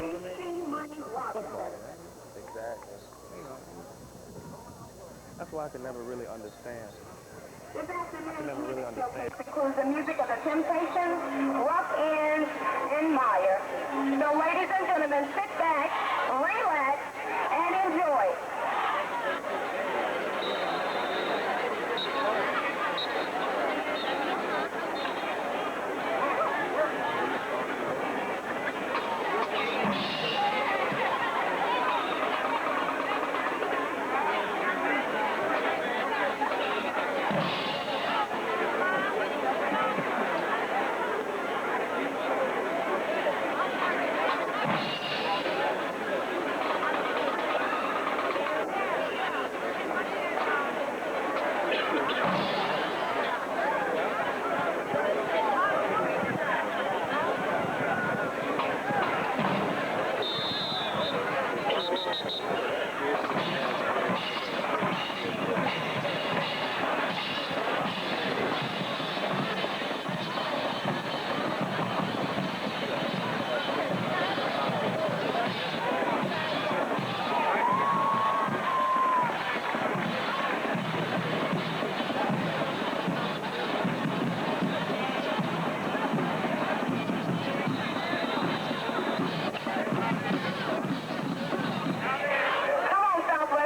Football, right? Exactly. You know, that's why I could never really understand. I could never really understand. Includes the music of the Temptations, Rough Ends, and Meyer. So ladies and gentlemen, sit back, relax, and enjoy.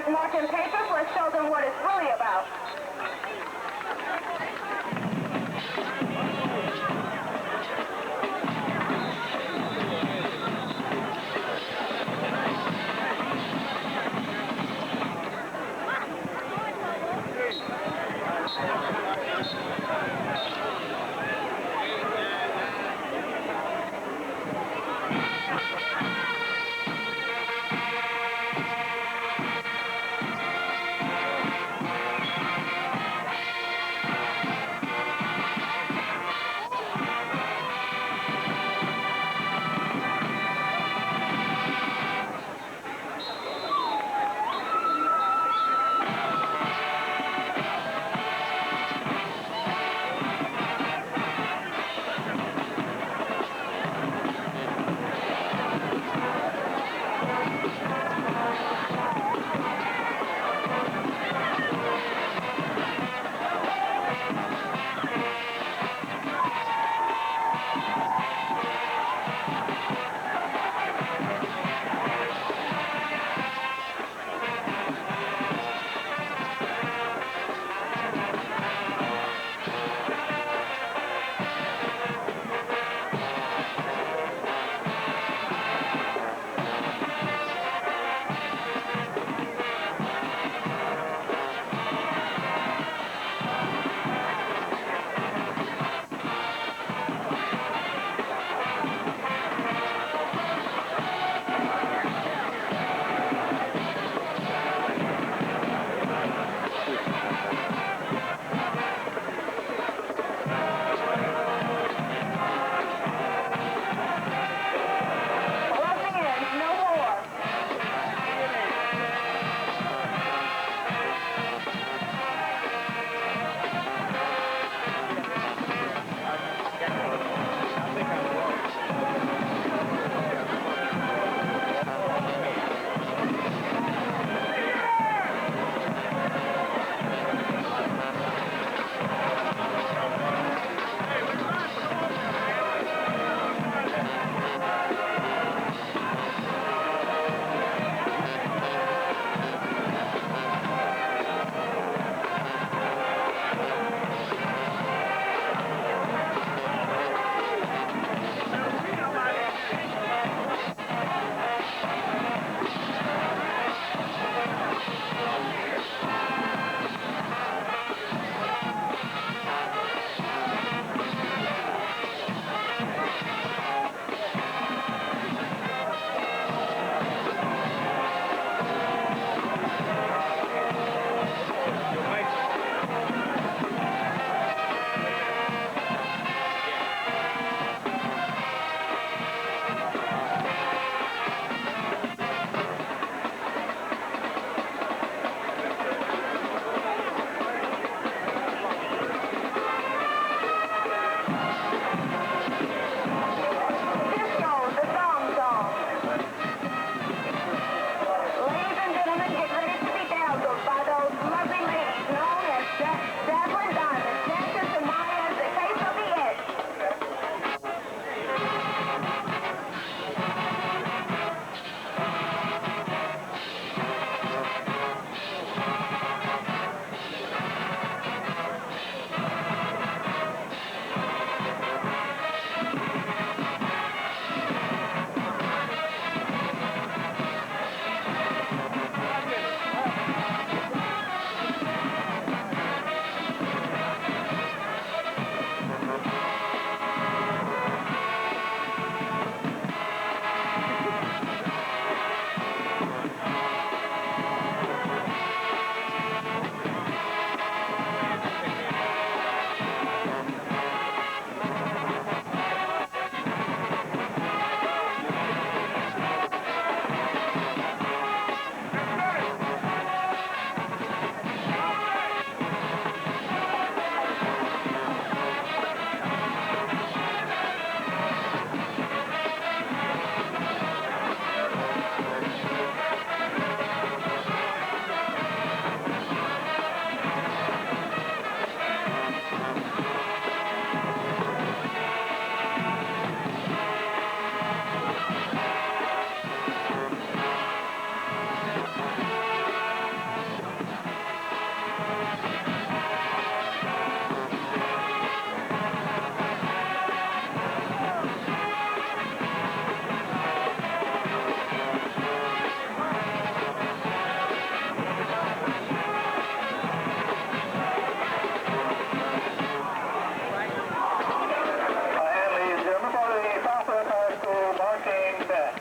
Marking papers, let's show them what it's really about. came back.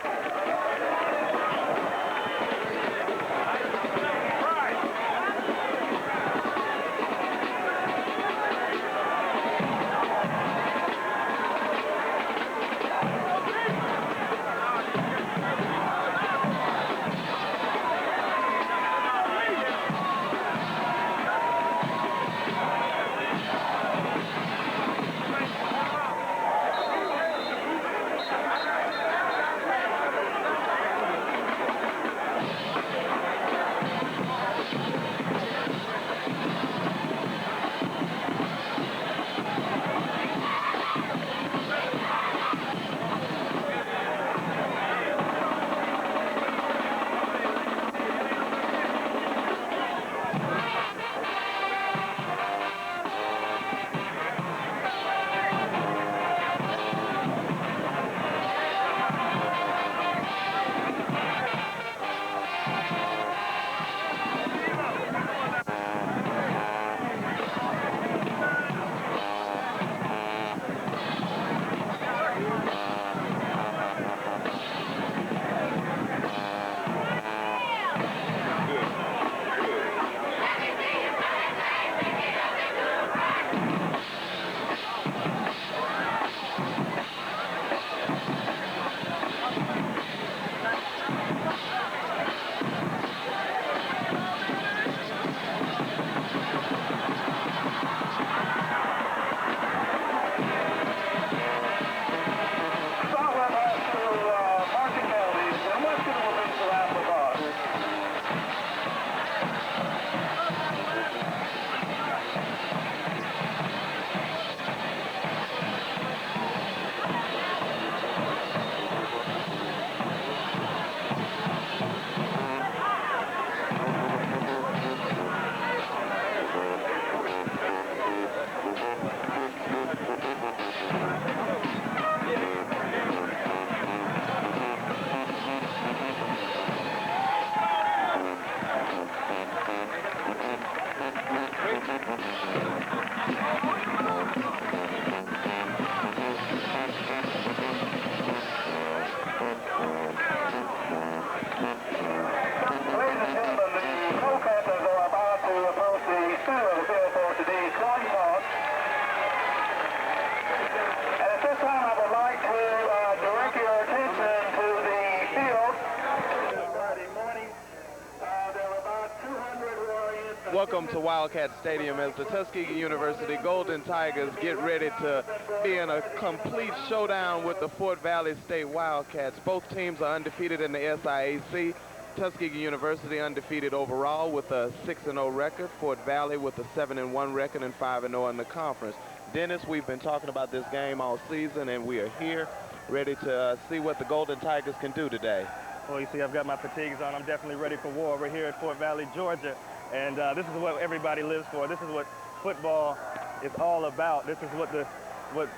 Welcome to Wildcat Stadium as the Tuskegee University Golden Tigers get ready to be in a complete showdown with the Fort Valley State Wildcats. Both teams are undefeated in the SIAC. Tuskegee University undefeated overall with a 6-0 record. Fort Valley with a 7-1 record and 5-0 in the conference. Dennis, we've been talking about this game all season, and we are here ready to see what the Golden Tigers can do today. Well, you see, I've got my fatigues on. I'm definitely ready for war. We're here at Fort Valley, Georgia, and this is what everybody lives for. This is what football is all about. This is what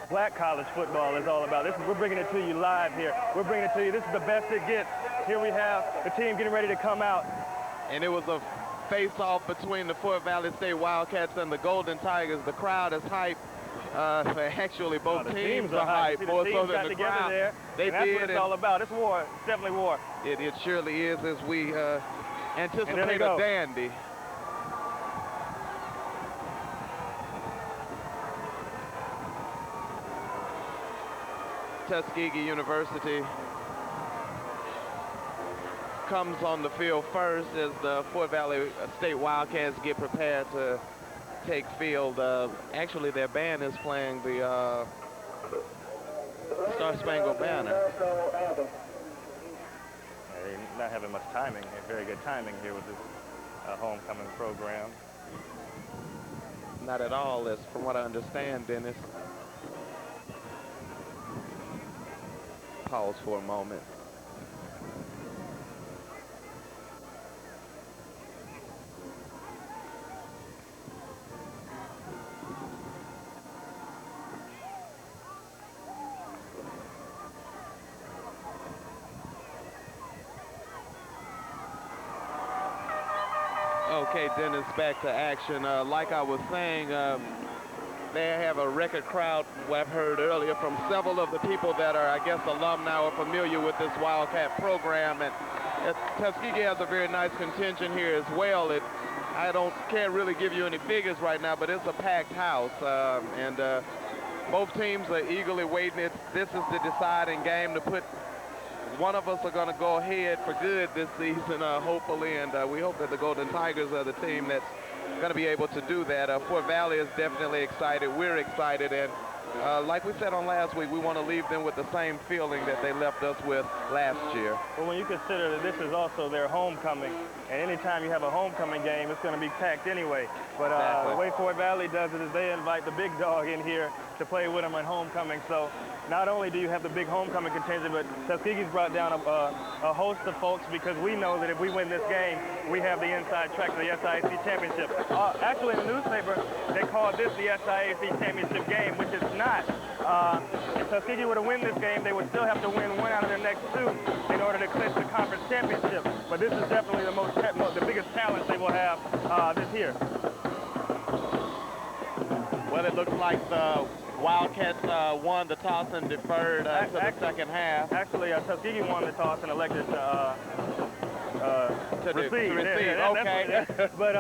black college football is all about. We're bringing it to you live here. We're bringing it to you. This is the best it gets. Here we have the team getting ready to come out. And it was a face-off between the Fort Valley State Wildcats and the Golden Tigers. The crowd is hyped. Actually, both teams are hyped, more so than the crowd. There, they that's did. What it's all about. It's war. It's definitely war. It surely is, as we anticipate a dandy. Tuskegee University comes on the field first as the Fort Valley State Wildcats get prepared to take field. Actually, their band is playing the Star Spangled Banner. They're not having much timing here, very good timing here with this homecoming program. Not at all, as from what I understand, Dennis. Pause for a moment. Okay, Dennis, back to action. Like I was saying, they have a record crowd, what I've heard earlier from several of the people that are, I guess, alumni or familiar with this Wildcat program. And Tuskegee has a very nice contingent here as well. Can't really give you any figures right now, but it's a packed house. Both teams are eagerly waiting. This is the deciding game to put. One of us are going to go ahead for good this season, hopefully, and we hope that the Golden Tigers are the team that's going to be able to do that. Fort Valley is definitely excited. We're excited, and like we said on last week, we want to leave them with the same feeling that they left us with last year. Well, when you consider that this is also their homecoming, and anytime you have a homecoming game, it's going to be packed anyway. But the way Fort Valley does it is they invite the big dog in here to play with them on homecoming. So not only do you have the big homecoming contingent, but Tuskegee's brought down a host of folks because we know that if we win this game, we have the inside track to the SIAC championship. Actually, in the newspaper, they called this the SIAC championship game, which is not. If Tuskegee were to win this game, they would still have to win one out of their next two in order to clinch the conference championship. But this is definitely the biggest challenge they will have this year. Well, it looks like the Wildcats won the toss and deferred to the second half. Actually, Tuskegee won the toss and elected to receive. Okay. But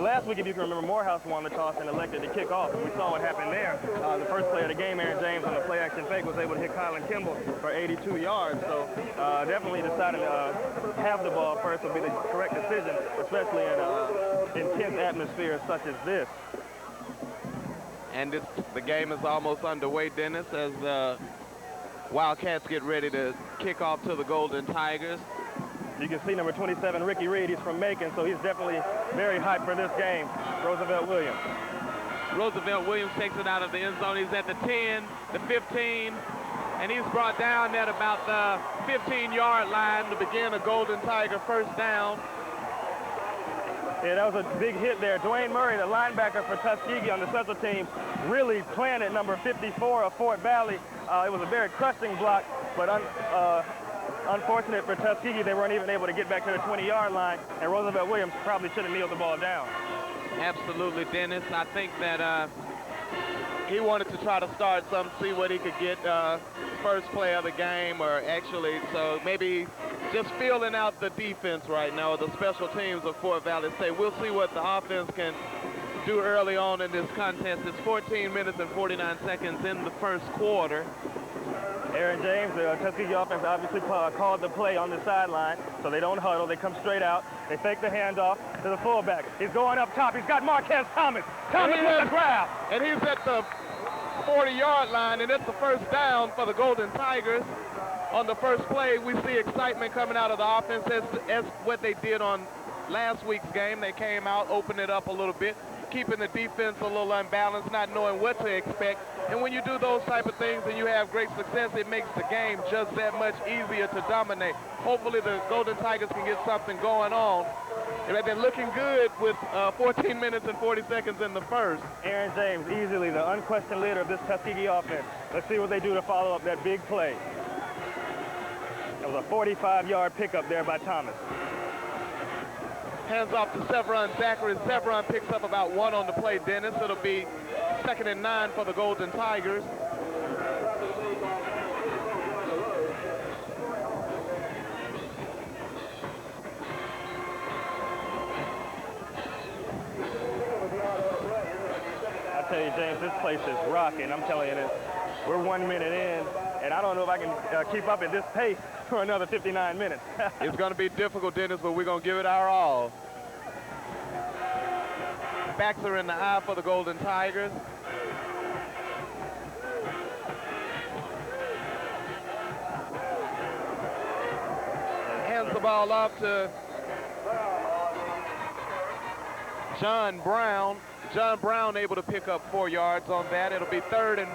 last week, if you can remember, Morehouse won the toss and elected to kick off. And we saw what happened there. The first play of the game, Aaron James on the play-action fake was able to hit Colin Kimball for 82 yards. So definitely deciding to have the ball first would be the correct decision, especially in an intense atmosphere such as this. And the game is almost underway, Dennis, as the Wildcats get ready to kick off to the Golden Tigers. You can see number 27, Ricky Reed. He's from Macon, so he's definitely very hyped for this game. Roosevelt Williams. Roosevelt Williams takes it out of the end zone. He's at the 10, the 15, and he's brought down at about the 15-yard line to begin a Golden Tiger first down. Yeah, that was a big hit there. Dwayne Murray, the linebacker for Tuskegee on the special team, really planted number 54 of Fort Valley. It was a very crushing block, but unfortunate for Tuskegee, they weren't even able to get back to the 20-yard line, and Roosevelt Williams probably should have kneeled the ball down. Absolutely, Dennis. I think that he wanted to try to start something, see what he could get first play of the game, or actually, so maybe just feeling out the defense right now, the special teams of Fort Valley State. We'll see what the offense can do early on in this contest. It's 14 minutes and 49 seconds in the first quarter. Aaron James, the Tuskegee offense obviously called the play on the sideline, so they don't huddle. They come straight out. They fake the handoff to the fullback. He's going up top. He's got Marquez Thomas. Thomas with the grab. And he's at the 40-yard line, and it's the first down for the Golden Tigers. On the first play, we see excitement coming out of the offense as what they did on last week's game. They came out, opened it up a little bit, keeping the defense a little unbalanced, not knowing what to expect. And when you do those type of things and you have great success, it makes the game just that much easier to dominate. Hopefully the Golden Tigers can get something going on. They've been looking good with 14 minutes and 40 seconds in the first. Aaron James, easily the unquestioned leader of this Tuskegee offense. Let's see what they do to follow up that big play. It was a 45-yard pickup there by Thomas. Hands off to Severon Zachary. Severon picks up about one on the play, Dennis. It'll be 2nd and 9 for the Golden Tigers. I tell you, James, this place is rocking. I'm telling you this. We're 1 minute in, and I don't know if I can keep up at this pace for another 59 minutes. It's going to be difficult, Dennis, but we're going to give it our all. Backs are in the eye for the Golden Tigers. Hands the ball off to John Brown. John Brown able to pick up 4 yards on that. It'll be 3rd and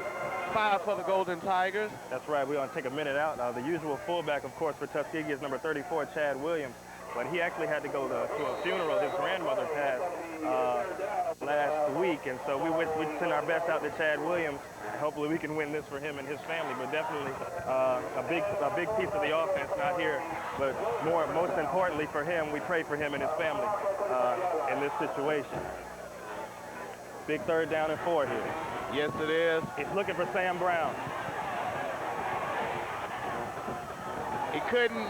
5 for the Golden Tigers. That's right. We're going to take a minute out. The usual fullback, of course, for Tuskegee is number 34, Chad Williams. But he actually had to go to a funeral. His grandmother passed last week, and so we'd send our best out to Chad Williams. Hopefully we can win this for him and his family, but definitely a big piece of the offense, not here, but most importantly for him, we pray for him and his family in this situation. Big 3rd down and 4 here. Yes, it is. He's looking for Sam Brown. He couldn't.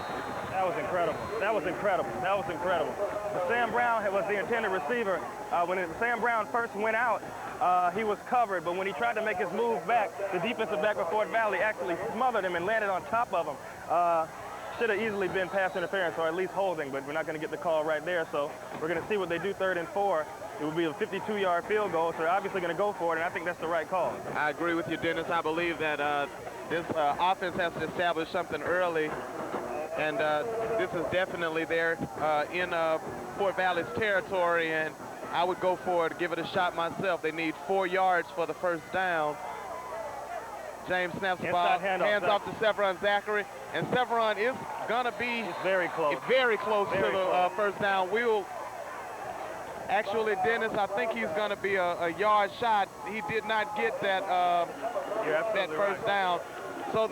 That was incredible. That was incredible. That was incredible. But Sam Brown was the intended receiver. When Sam Brown first went out, he was covered, but when he tried to make his move back, the defensive back of Fort Valley actually smothered him and landed on top of him. Should have easily been pass interference or at least holding, but we're not going to get the call right there, so we're going to see what they do 3rd and 4. It will be a 52-yard field goal, so they're obviously going to go for it, and I think that's the right call. I agree with you, Dennis. I believe that this offense has to establish something early, and this is definitely there in Fort Valley's territory, and I would go for it, give it a shot myself. They need 4 yards for the first down. James snaps the ball, hands off to Severon Zachary, and Severon is going to be very close to the first down. Actually, Dennis, I think he's going to be a yard shot. He did not get that that first down. So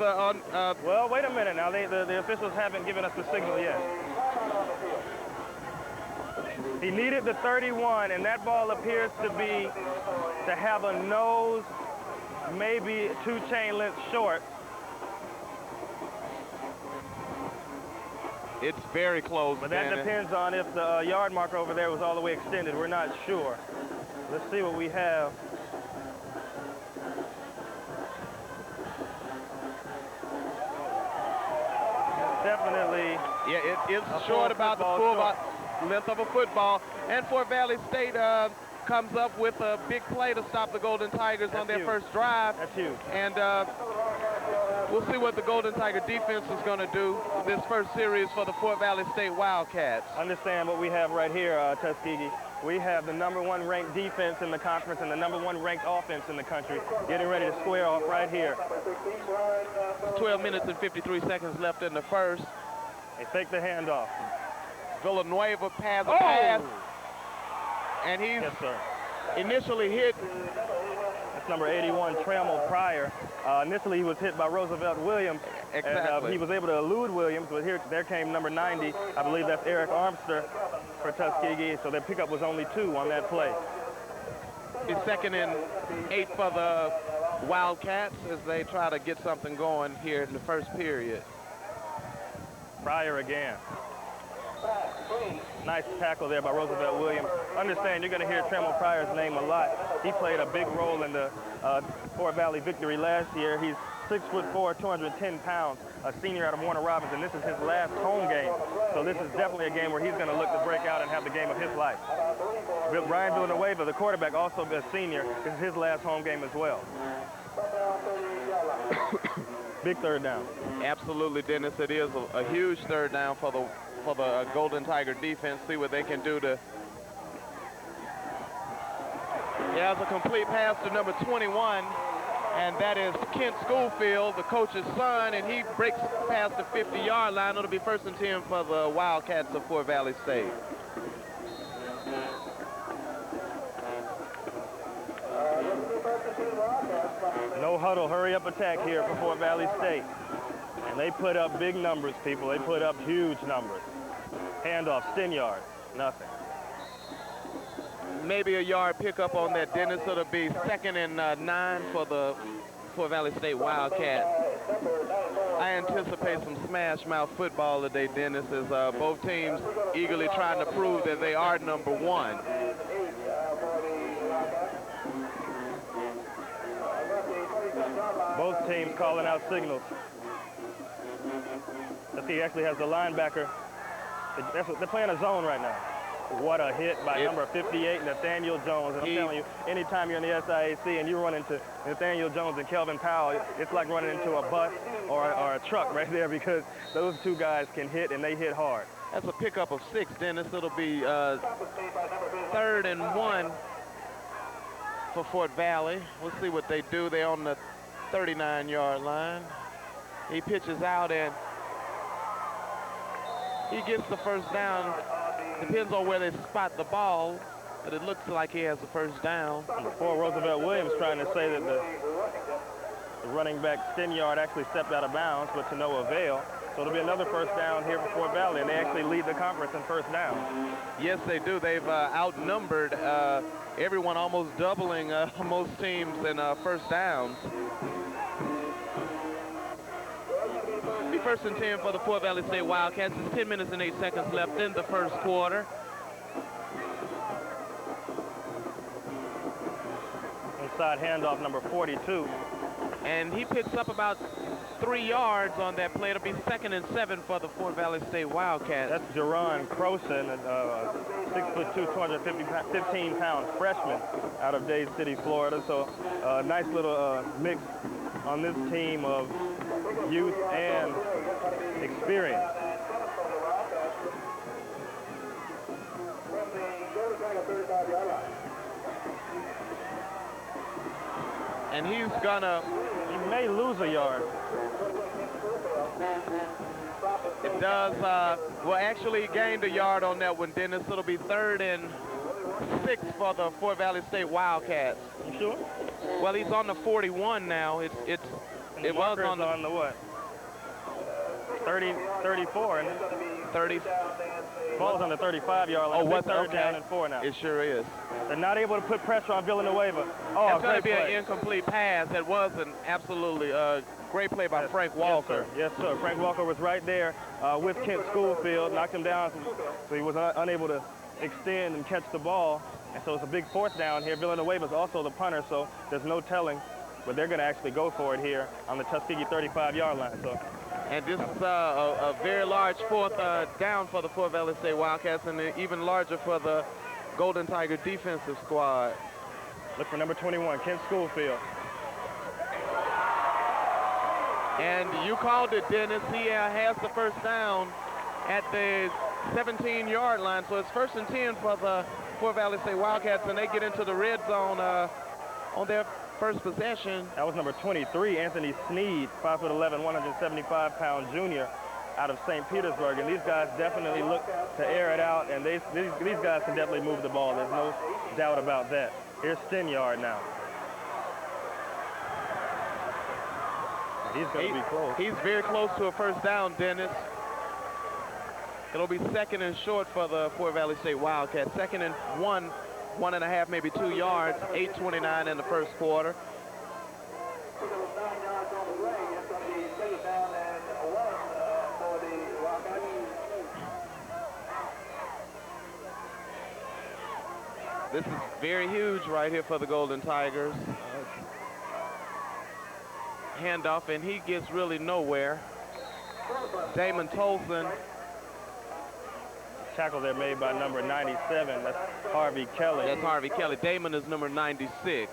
well, wait a minute now. The officials haven't given us the signal yet. He needed the 31, and that ball appears to have a nose, maybe 2 chain lengths short. It's very close. But that depends on if the yard marker over there was all the way extended. We're not sure. Let's see what we have. Definitely. Yeah, it's short about the full length of a football. And Fort Valley State comes up with a big play to stop the Golden Tigers on their first drive. That's huge. And we'll see what the Golden Tiger defense is going to do this first series for the Fort Valley State Wildcats. Understand what we have right here, Tuskegee. We have the #1 ranked defense in the conference and the #1 ranked offense in the country getting ready to square off right here. 12 minutes and 53 seconds left in the first. They fake the handoff. Villanueva pass. And he's initially hit. That's number 81, Trammell Pryor. Initially, he was hit by Roosevelt Williams. Exactly. And he was able to elude Williams, but there came number 90. I believe that's Eric Armster for Tuskegee. So their pickup was only 2 on that play. It's 2nd and 8 for the Wildcats as they try to get something going here in the first period. Pryor again. Nice tackle there by Roosevelt Williams. Understand, you're going to hear Trammell Pryor's name a lot. He played a big role in the Fort Valley victory last year. He's 6'4", 210 pounds, a senior out of Warner Robins, and this is his last home game. So this is definitely a game where he's going to look to break out and have the game of his life. Ryan Villanueva, the quarterback, also a senior. This is his last home game as well. Big 3rd down. Absolutely, Dennis. It is a huge 3rd down for the Golden Tiger defense. See what they can do to. He has a complete pass to number 21, and that is Kent Schofield, the coach's son, and he breaks past the 50-yard line. It'll be 1st and 10 for the Wildcats of Fort Valley State. No huddle, hurry up attack here for Fort Valley State. And they put up big numbers, people. They put up huge numbers. Handoff, Stinyard, nothing. Maybe a yard pickup on that, Dennis. It'll be 2nd and 9 for the Fort Valley State Wildcats. I anticipate some smash mouth football today, Dennis, as both teams eagerly trying to prove that they are #1. Both teams calling out signals. He actually has the linebacker. They're playing a zone right now. What a hit by number 58, Nathaniel Jones. And I'm telling you, anytime you're in the SIAC and you run into Nathaniel Jones and Kelvin Powell, it's like running into a bus or a truck right there, because those 2 guys can hit, and they hit hard. That's a pickup of 6, Dennis. It'll be 3rd and 1 for Fort Valley. We'll see what they do. They're on the 39-yard line. He pitches out, and he gets the first down. Depends on where they spot the ball, but it looks like he has the first down. Before, Roosevelt Williams trying to say that the running back Stinyard actually stepped out of bounds, but to no avail. So it'll be another first down here for Fort Valley, and they actually lead the conference in first down. Yes, they do. They've outnumbered everyone, almost doubling most teams in first downs. Be first and 10 for the Fort Valley State Wildcats. It's 10 minutes and 8 seconds left in the first quarter. Inside handoff, number 42. And he picks up about 3 yards on that play. It'll be 2nd and 7 for the Fort Valley State Wildcats. That's Jerron Croson, a 6'2", 215-pound freshman out of Dade City, Florida. So a nice little mix on this team of youth and experience. And he's gonna... He may lose a yard. It does, well, actually he gained a yard on that one, Dennis. It'll be 3rd and 6 for the Fort Valley State Wildcats. You sure? Well, he's on the 41 now. It was on the what? 34 and 30. Ball's on the 35-yard line. Oh, what's 3rd okay. down and 4 now. It sure is. They're not able to put pressure on Villanueva. Oh, it's going to be play. an incomplete pass. It was an absolutely great play by Frank Walker. Yes, sir. Frank Walker was right there with Kent Schoolfield, knocked him down, so he was unable to extend and catch the ball. And so it's a big 4th down here. Villanueva's also the punter, so there's no telling, but they're going to actually go for it here on the Tuskegee 35-yard line. So. And this is a very large 4th down for the Fort Valley State Wildcats, and even larger for the Golden Tiger defensive squad. Look for number 21, Kent Schoolfield. And you called it, Dennis. He has the first down at the 17-yard line. So it's 1st and 10 for the Fort Valley State Wildcats, and they get into the red zone on their first possession. That was number 23, Anthony Sneed, 5'11", 175-pound junior out of St. Petersburg. And these guys definitely look to air it out, and these guys can definitely move the ball. There's no doubt about that. Here's Stenyard now. He's going to be close. He's very close to a first down, Dennis. It'll be 2nd and short for the Fort Valley State Wildcats. 2nd and 1.5, maybe 2 yards, 8:29 in the first quarter. This is very huge right here for the Golden Tigers. Handoff, and he gets really nowhere. Damon Tolson. Tackle there made by number 97. That's Harvey Kelly. That's Harvey Kelly. Damon is number 96.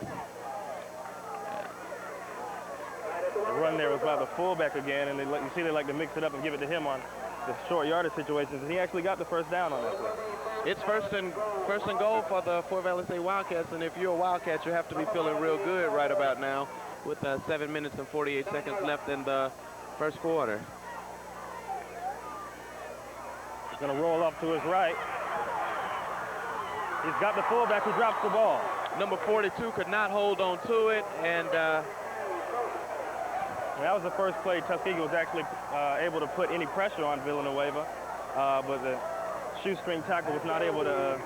The run there was by the fullback again, and you see they like to mix it up and give it to him on the short yardage situations, and he actually got the first down on that play. It's first and goal for the Fort Valley State Wildcats, and if you're a Wildcat, you have to be feeling real good right about now with 7 minutes and 48 seconds left in the first quarter. He's going to roll off to his right. He's got the fullback who drops the ball. Number 42 could not hold on to it, and that was the first play Tuskegee was actually able to put any pressure on Villanueva, but the shoestring tackle was not able to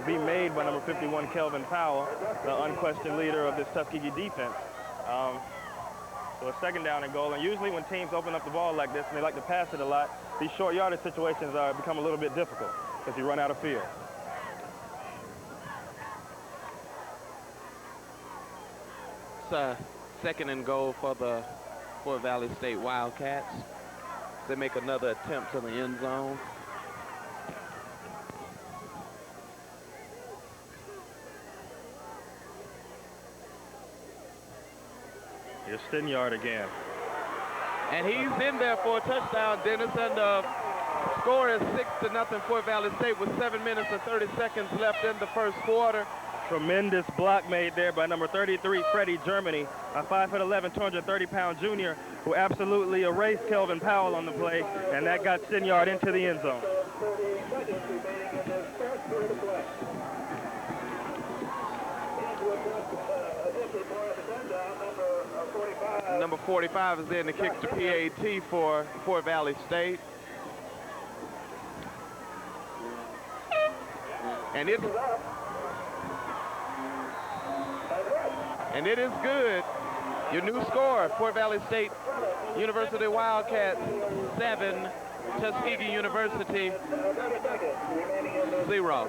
be made by number 51, Kelvin Powell, the unquestioned leader of this Tuskegee defense. So a 2nd down and goal, and usually when teams open up the ball like this and they like to pass it a lot, these short yardage situations become a little bit difficult because you run out of field. It's 2nd and goal for the Fort Valley State Wildcats. They make another attempt to the end zone. Here's Stenyard again. And he's in there for a touchdown, Dennis, and the score is 6-0 Fort Valley State with 7 minutes and 30 seconds left in the first quarter. Tremendous block made there by number 33, Freddie Germany, a 5'11", 230-pound junior who absolutely erased Kelvin Powell on the play, and that got Stenyard into the end zone. Number 45 is in to kick the PAT for Fort Valley State. And it is good. Your new score, Fort Valley State University Wildcats 7, Tuskegee University 0.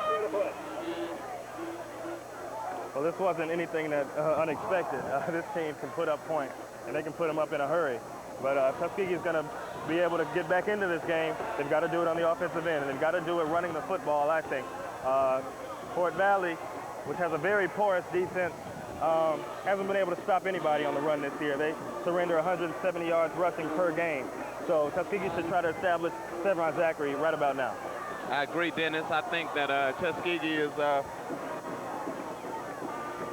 Well, this wasn't anything that unexpected. This team can put up points, and they can put them up in a hurry. But Tuskegee is going to be able to get back into this game. They've got to do it on the offensive end, and they've got to do it running the football, I think. Fort Valley, which has a very porous defense, hasn't been able to stop anybody on the run this year. They surrender 170 yards rushing per game. So Tuskegee should try to establish Sevron Zachary right about now. I agree, Dennis. I think that Tuskegee is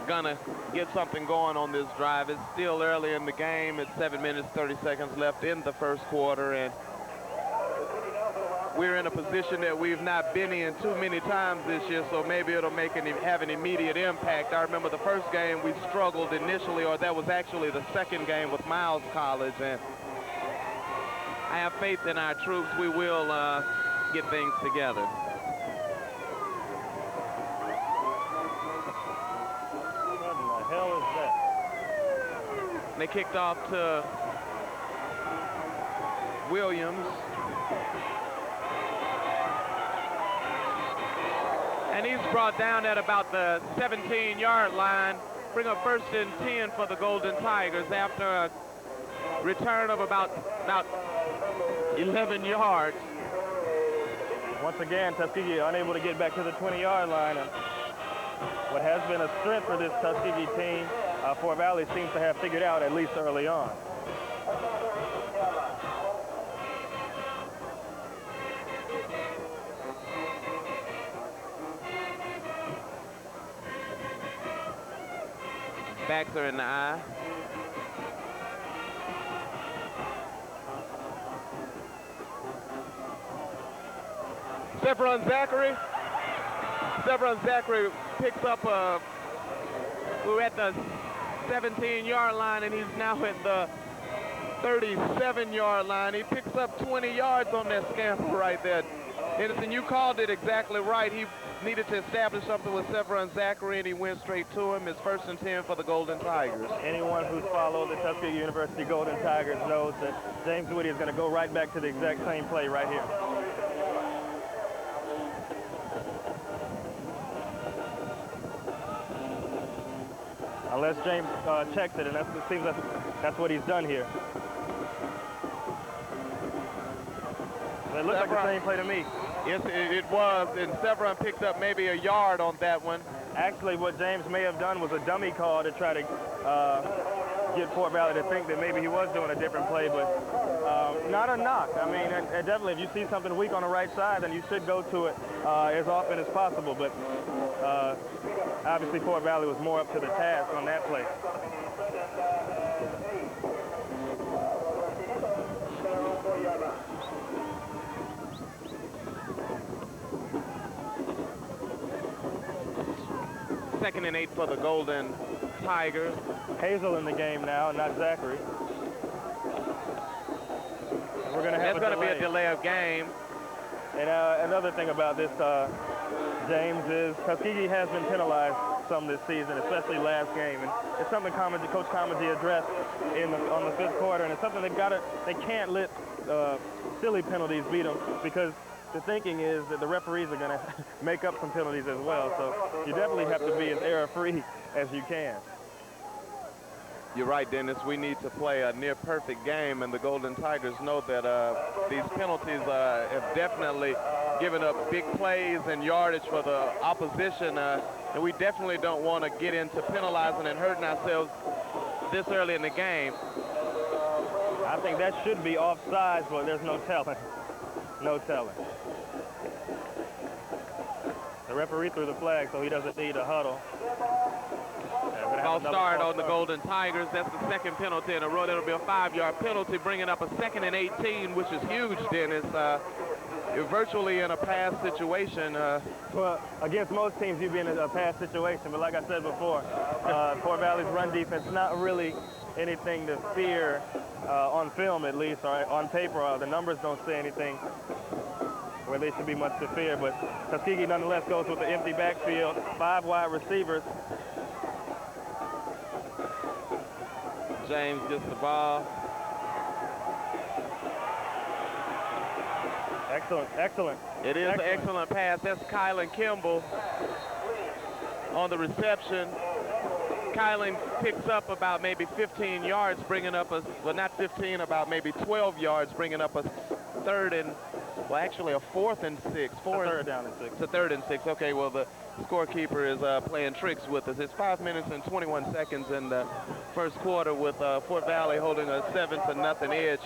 gonna get something going on this drive. It's still early in the game. It's 7 minutes, 30 seconds left in the first quarter, and we're in a position that we've not been in too many times this year, so maybe it'll have an immediate impact. I remember the first game we struggled initially, or that was actually the second game with Miles College, and I have faith in our troops. We will get things together. What the hell is that? They kicked off to Williams. And he's brought down at about the 17-yard line. Bring up 1st and 10 for the Golden Tigers after a return of about 11 yards. Once again, Tuskegee unable to get back to the 20-yard line. And what has been a strength for this Tuskegee team, Fort Valley seems to have figured out at least early on. Backs are in the eye. Sevron Zachary picks up we're at the 17-yard line, and he's now at the 37-yard line. He picks up 20 yards on that scamper right there. Edison, you called it exactly right. He needed to establish something with Sevron Zachary, and he went straight to him. It's 1st and 10 for the Golden Tigers. Anyone who's followed the Tuskegee University Golden Tigers knows that James Woody is going to go right back to the exact same play right here. Unless James checks it, and it seems that's what he's done here. It looks like the same play to me. Yes, it was, and Sevron picked up maybe a yard on that one. Actually, what James may have done was a dummy call to try to get Fort Valley to think that maybe he was doing a different play, but not a knock. I mean, definitely, if you see something weak on the right side, then you should go to it as often as possible, but obviously Fort Valley was more up to the task on that play. Second and 8 for the Golden Tigers. Hazel in the game now, not Zachary. We're going to have That's going to be a delay of game. And another thing about this, James, is Tuskegee has been penalized some this season, especially last game. And it's something Coach Comedy addressed on the 5th quarter, and it's something they can't let silly penalties beat them, because the thinking is that the referees are going to make up some penalties as well. So you definitely have to be as error-free as you can. You're right, Dennis. We need to play a near-perfect game, and the Golden Tigers know that these penalties have definitely given up big plays and yardage for the opposition, and we definitely don't want to get into penalizing and hurting ourselves this early in the game. I think that should be offsides, but there's no telling. No telling. The referee threw the flag, so he doesn't need a huddle. False start on the Golden Tigers. That's the second penalty in a row. That'll be a 5-yard penalty, bringing up a 2nd and 18, which is huge, Dennis. You're virtually in a pass situation. Well, against most teams, you'd be in a pass situation. But like I said before, Fort Valley's run defense not really anything to fear on film, at least, or on paper. The numbers don't say anything where they should be much to fear, but Tuskegee nonetheless goes with the empty backfield, 5 wide receivers. James gets the ball. Excellent, excellent. It is an excellent pass. That's Kylan Kimball on the reception. Kylan picks up about maybe 15 yards, bringing up a, well, not 15, about maybe 12 yards, bringing up a third and, well, actually a 4th and 6. Third down and 6. It's a 3rd and 6. Okay, well, the scorekeeper is playing tricks with us. It's 5 minutes and 21 seconds in the first quarter with Fort Valley holding a 7-0 edge.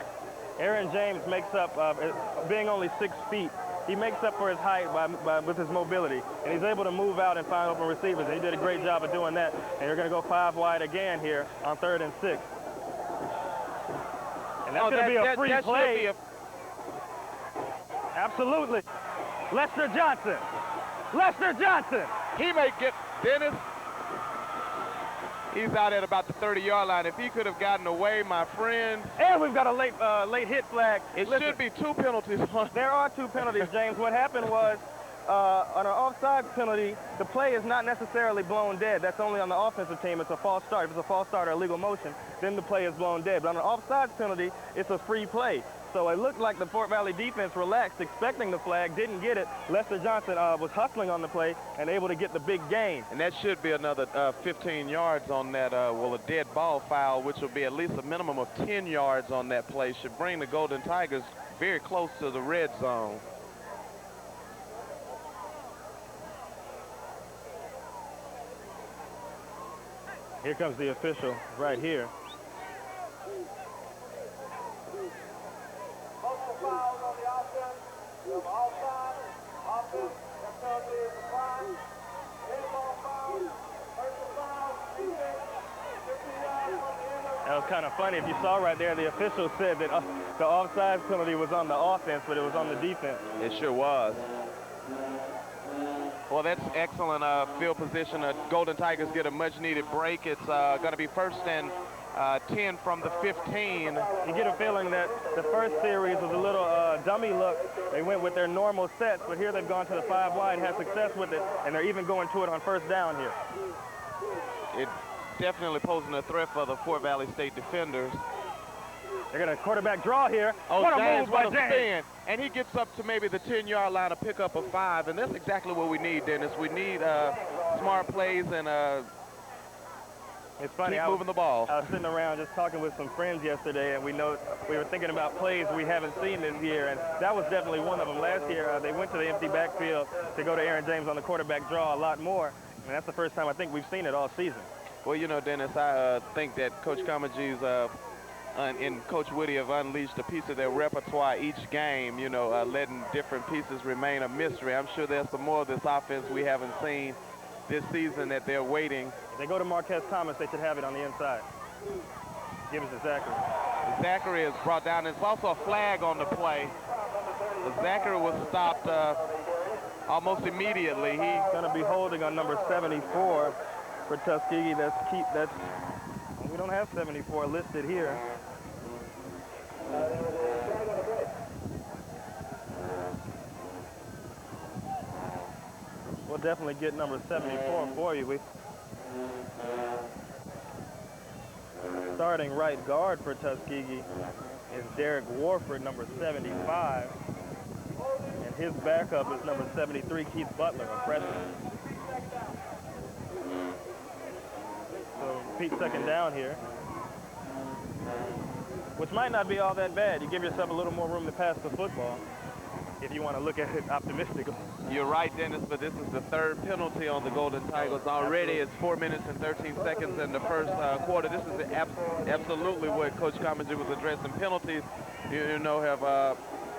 Aaron James makes up, being only 6 feet, he makes up for his height with his mobility, and he's able to move out and find open receivers. And he did a great job of doing that. And you're going to go 5 wide again here on 3rd and 6. And that's going to be a free play. Absolutely. Lester Johnson. Lester Johnson. He may get, Dennis, he's out at about the 30-yard line. If he could have gotten away, my friend. And we've got a late hit flag. It should be 2 penalties. There are 2 penalties, James. What happened was, on an offside penalty, the play is not necessarily blown dead. That's only on the offensive team. It's a false start. If it's a false start or illegal motion, then the play is blown dead. But on an offside penalty, it's a free play. So it looked like the Fort Valley defense relaxed, expecting the flag, didn't get it. Lester Johnson was hustling on the play and able to get the big gain. And that should be another 15 yards on that, well, a dead ball foul, which will be at least a minimum of 10 yards on that play. Should bring the Golden Tigers very close to the red zone. Here comes the official right here. That was kind of funny. If you saw right there, the official said that the offside penalty was on the offense, but it was on the defense. It sure was. Well, that's excellent field position. Golden Tigers get a much-needed break. It's going to be 1st and 10 from the 15. You get a feeling that the first series was a little dummy look. They went with their normal sets, but here they've gone to the 5 wide, had success with it, and they're even going to it on 1st down here. It definitely posing a threat for the Fort Valley State defenders. They're going to quarterback draw here. Oh, what a James, move by what a James. spin. And he gets up to maybe the 10-yard line to pick up a 5, and that's exactly what we need, Dennis. We need smart plays and it's funny, keep moving the ball. I was sitting around just talking with some friends yesterday, and we were thinking about plays we haven't seen this year, and that was definitely one of them. Last year, they went to the empty backfield to go to Aaron James on the quarterback draw a lot more, and that's the first time I think we've seen it all season. Well, you know, Dennis, I think that Coach Comagee's and Coach Woody have unleashed a piece of their repertoire each game, you know, letting different pieces remain a mystery. I'm sure there's some more of this offense we haven't seen this season that they're waiting. If they go to Marquez Thomas, they should have it on the inside. Give it to Zachary. Zachary is brought down. There's also a flag on the play. Zachary was stopped almost immediately. He's going to be holding on number 74 for Tuskegee. We don't have 74 listed here. We'll definitely get number 74 for you. Starting right guard for Tuskegee is Derek Warford, number 75. And his backup is number 73, Keith Butler, a freshman. So Pete 2nd down here, which might not be all that bad. You give yourself a little more room to pass the football if you want to look at it optimistically. You're right, Dennis, but this is the 3rd penalty on the Golden Tigers. Already it's 4 minutes and 13 seconds in the first quarter. This is absolutely what Coach Comagee was addressing. Penalties, you know,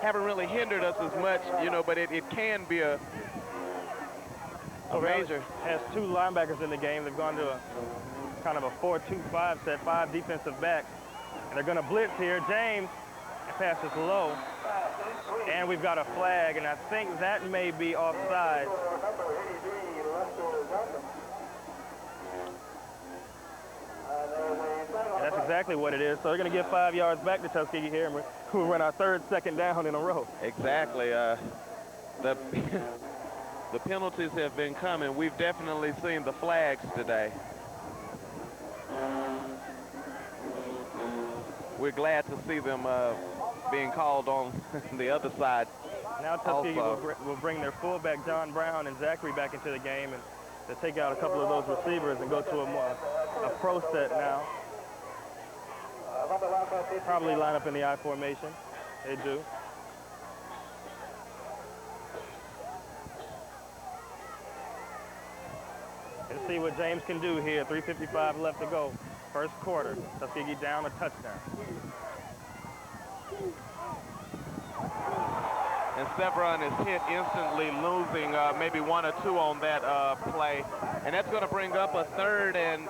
haven't really hindered us as much, you know, but it can be a major. Has 2 linebackers in the game. They've gone to a kind of a 4-2-5 set, 5 defensive backs. And they're going to blitz here. James passes low. And we've got a flag, and I think that may be offside. That's exactly what it is. So they're going to give 5 yards back to Tuskegee here, and we'll run our third second down in a row. Exactly. The the penalties have been coming. We've definitely seen the flags today. We're glad to see them being called on the other side. Now Tuskegee will bring their fullback, John Brown, and Zachary back into the game, and to take out a couple of those receivers and go to a pro set now. Probably line up in the I formation. They do. Let's see what James can do here. 3:55 left to go. First quarter. Tuskegee down a touchdown. And Severn is hit instantly, losing maybe 1 or 2 on that play. And that's going to bring up a 3rd and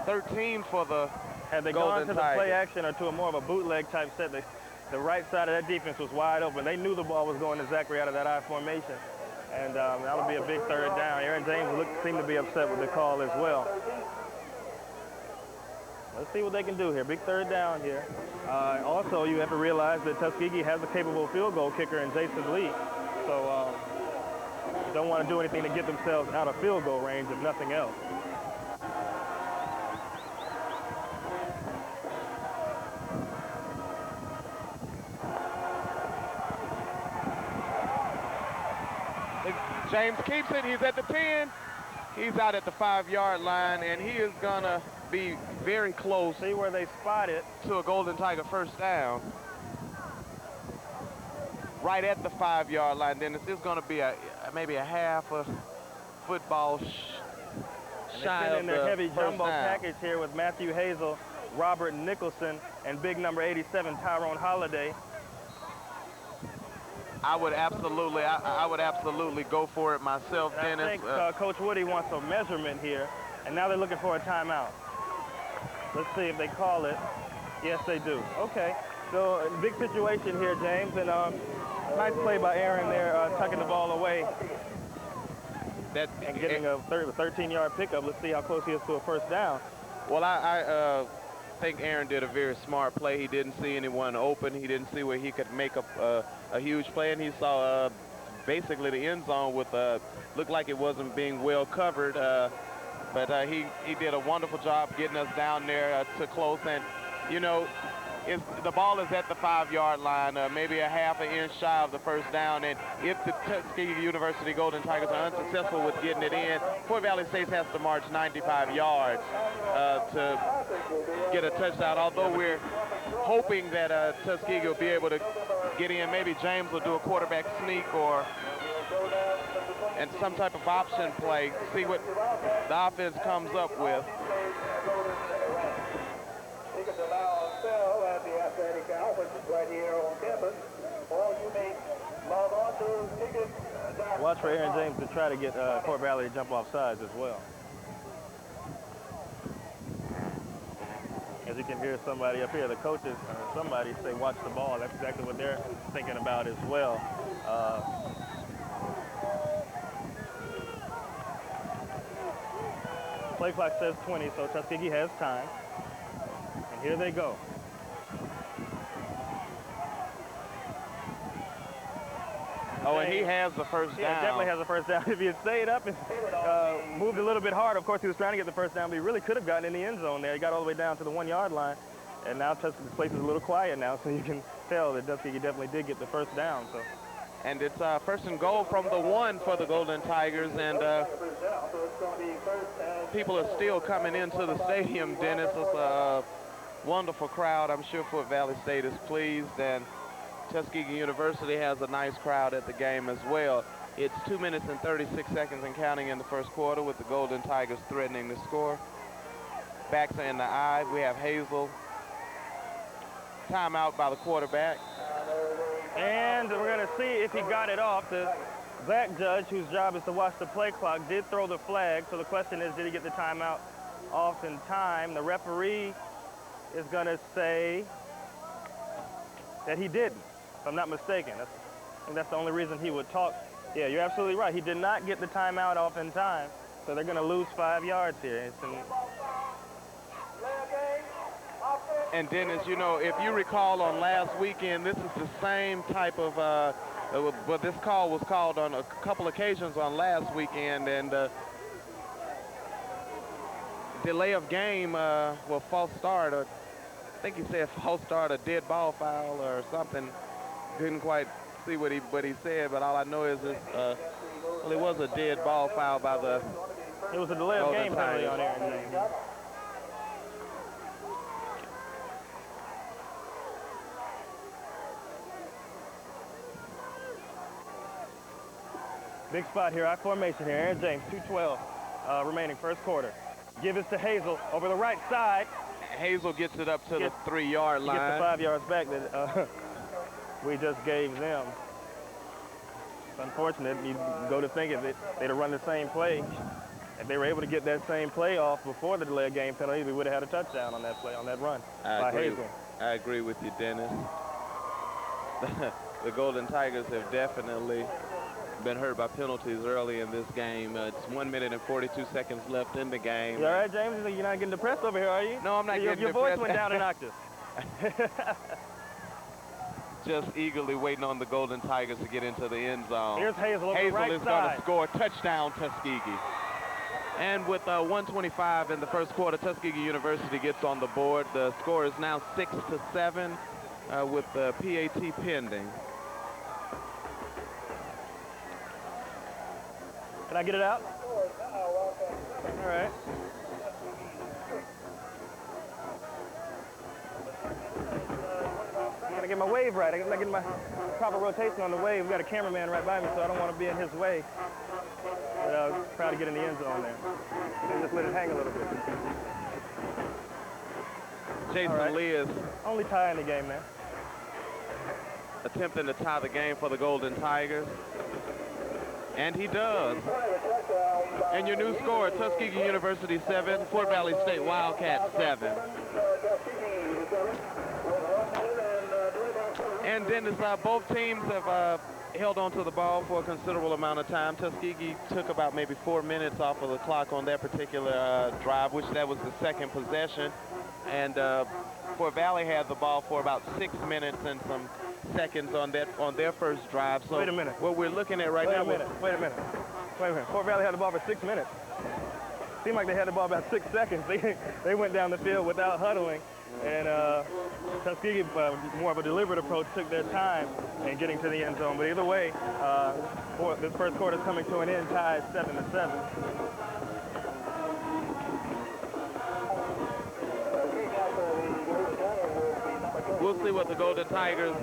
13 for the Had they Golden gone to the Tigers. play action or to a more of a bootleg type set, the right side of that defense was wide open. They knew the ball was going to Zachary out of that I formation. And that would be a big 3rd down. Aaron James seemed to be upset with the call as well. Let's see what they can do here. Big 3rd down here. Also, you have to realize that Tuskegee has a capable field goal kicker in Jason Lee. So don't want to do anything to get themselves out of field goal range, if nothing else. James keeps it. He's at the 10. He's out at the 5-yard line, and he is going to be very close. See where they spot it. To a Golden Tiger first down. Right at the 5-yard line. Then this is going to be maybe a half a football shy of in their heavy first jumbo down. package here with Matthew Hazel, Robert Nicholson, and big number 87, Tyrone Holiday. I would absolutely go for it myself, Dennis. I think Coach Woody wants a measurement here, and now they're looking for a timeout. Let's see if they call it. Yes, they do. Okay, so big situation here, James, and nice play by Aaron there, tucking the ball away and getting a 13-yard pickup. Let's see how close he is to a first down. Well, I think Aaron did a very smart play. He didn't see anyone open. He didn't see where he could make a huge play, and he saw basically the end zone with looked like it wasn't being well covered. But he did a wonderful job getting us down there to close. And, you know, the ball is at the 5-yard line, maybe a half an inch shy of the first down. And if the Tuskegee University Golden Tigers are unsuccessful with getting it in, Fort Valley State has to march 95 yards to get a touchdown. Although we're hoping that Tuskegee will be able to get in. Maybe James will do a quarterback sneak and some type of option play, see what the offense comes up with. Tickets are now on sale at the Athletic Office right here on campus. Or you may log on to tickets. Watch for Aaron James to try to get Fort Valley to jump off sides as well. As you can hear somebody up here, the coaches, somebody say watch the ball. That's exactly what they're thinking about as well. Play clock says 20, so Tuskegee has time. And here they go. Oh, and he has the first down. Yeah, definitely has a first down. If he had stayed up and moved a little bit hard, of course he was trying to get the first down, but he really could have gotten in the end zone there. He got all the way down to the 1-yard line. And now Tuskegee's place is a little quiet now, so you can tell that Tuskegee definitely did get the first down. So. And it's first and goal from the 1 for the Golden Tigers, and people are still coming into the stadium, Dennis. It's a wonderful crowd. I'm sure Fort Valley State is pleased, and Tuskegee University has a nice crowd at the game as well. It's 2 minutes and 36 seconds and counting in the first quarter with the Golden Tigers threatening to score. Backs are in the eye. We have Hazel. Timeout by the quarterback. And we're going to see if he got it off. The Zach judge, whose job is to watch the play clock, did throw the flag. So the question is, did he get the timeout off in time? The referee is going to say that he didn't, if I'm not mistaken. I think that's the only reason he would talk. Yeah, you're absolutely right. He did not get the timeout off in time. So they're going to lose 5 yards here. And Dennis, you know, if you recall on last weekend, this is the same type of, well, this call was called on a couple occasions on last weekend, and delay of game, well, false start, or I think he said false start, a dead ball foul or something. Couldn't quite see what he said, but all I know is this, well, it was a dead ball foul by the It was a delay of Golden game penalty Tigers. on Aaron James. Big spot here, I formation here. Aaron James, 2:12 remaining first quarter. Give it to Hazel over the right side. Hazel gets it up to the 3-yard line. Gets the 5 yards back that we just gave them. It's unfortunate. You go to think if they'd have run the same play, if they were able to get that same play off before the delay of game penalty, we would have had a touchdown on that play, on that run by Hazel. I agree with you, Dennis. The Golden Tigers have definitely been hurt by penalties early in this game. It's 1 minute and 42 seconds left in the game. You all right, James? You're not getting depressed over here, are you? No, I'm not getting Your depressed. voice went down an octave. Just eagerly waiting on the Golden Tigers to get into the end zone. Here's Hazel over the Hazel right is side. going to score touchdown Tuskegee. And with 1:25 in the first quarter, Tuskegee University gets on the board. The score is now 6-7 with the PAT pending. Can I get it out? All right. I gotta get my wave right. I gotta get my proper rotation on the wave. We've got a cameraman right by me, so I don't want to be in his way. But I was proud to get in the end zone there. And just let it hang a little bit. Jason Lee is only tie in the game there. Attempting to tie the game for the Golden Tigers. And he does. And your new score, Tuskegee University 7, Fort Valley State Wildcats 7. And Dennis, both teams have held on to the ball for a considerable amount of time. Tuskegee took about maybe 4 minutes off of the clock on that particular drive, which that was the second possession. And Fort Valley had the ball for about 6 minutes and some seconds on their first drive. So wait a minute. What we're looking at right now. Wait a minute. Fort Valley had the ball for 6 minutes. Seemed like they had the ball about 6 seconds. They went down the field without huddling. And Tuskegee, more of a deliberate approach, took their time in getting to the end zone. But either way, this first quarter is coming to an end, tied 7-7. We'll see what the Golden Tigers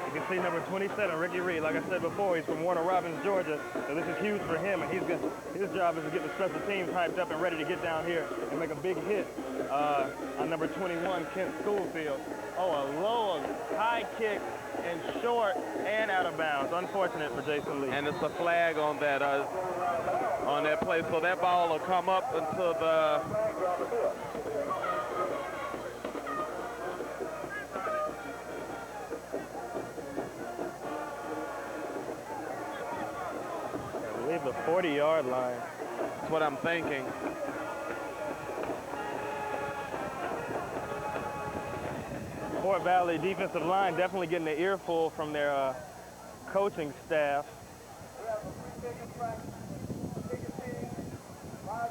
You can see number 27, Ricky Reed. Like I said before, he's from Warner Robins, Georgia. So this is huge for him, and his job is to get the special teams hyped up and ready to get down here and make a big hit on number 21, Kent Schoolfield. Oh, a low, high kick, and short and out of bounds. Unfortunate for Jason Lee. And it's a flag on that play, so that ball will come up until the I believe the 40-yard line. That's what I'm thinking. Fort Valley defensive line definitely getting the earful from their coaching staff.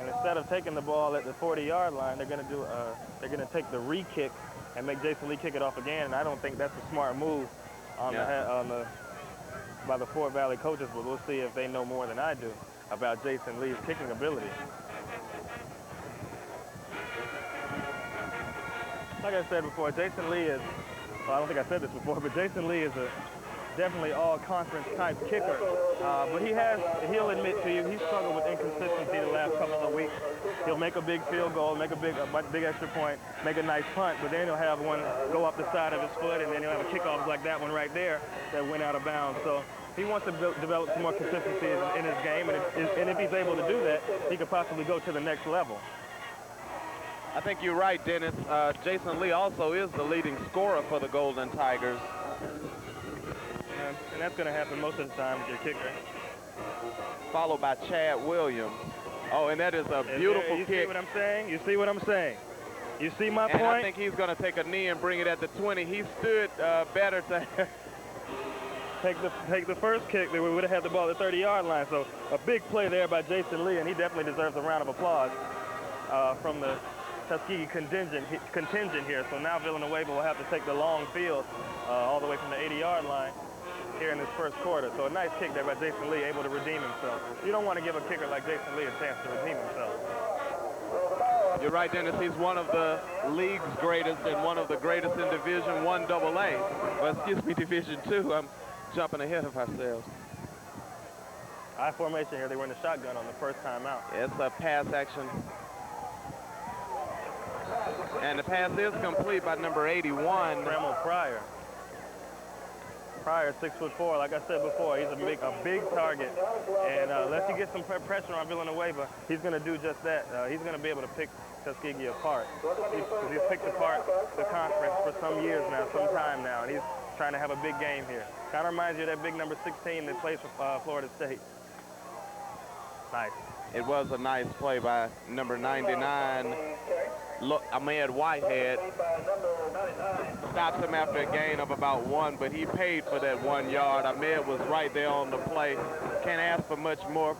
And instead of taking the ball at the 40-yard line, they're going to take the re-kick and make Jason Lee kick it off again. And I don't think that's a smart move by the Fort Valley coaches, but we'll see if they know more than I do about Jason Lee's kicking ability. Like I said before, Jason Lee is, well, I don't think I said this before, but Jason Lee is a definitely all-conference type kicker. But he'll admit to you, he struggled with inconsistency the last couple of weeks. He'll make a big field goal, make a big extra point, make a nice punt, but then he'll have one go up the side of his foot, and then he'll have a kickoff like that one right there that went out of bounds. So he wants to develop some more consistency in his game, and if he's able to do that, he could possibly go to the next level. I think you're right, Dennis. Jason Lee also is the leading scorer for the Golden Tigers. and that's going to happen most of the time with your kicker. Followed by Chad Williams. Oh, and that is a beautiful kick. kick. You see what I'm saying? You see what I'm saying? You see my point? I think he's going to take a knee and bring it at the 20. He stood better to take the first kick. That we would have had the ball at the 30-yard line. So a big play there by Jason Lee, and he definitely deserves a round of applause from the Tuskegee contingent here. So now Villanueva will have to take the long field all the way from the 80-yard line here in this first quarter. So a nice kick there by Jason Lee, able to redeem himself. You don't want to give a kicker like Jason Lee a chance to redeem himself. You're right, Dennis. He's one of the league's greatest and one of the greatest in Division I AA. Well, excuse me, Division II. I'm jumping ahead of ourselves. I formation here. They were in the shotgun on the first time out. It's a pass action. And the pass is complete by number 81. Bramwell Pryor. Pryor, 6'4". Like I said before, he's a big target. And unless he gets some pressure on Villanueva, he's going to do just that. He's going to be able to pick Tuskegee apart. He's picked apart the conference for some years now, some time now, and he's trying to have a big game here. Kind of reminds you of that big number 16 that plays for Florida State. Nice. It was a nice play by number 99. Ahmed Whitehead stops him after a gain of about 1, but he paid for that 1 yard. Ahmed was right there on the play. Can't ask for much more.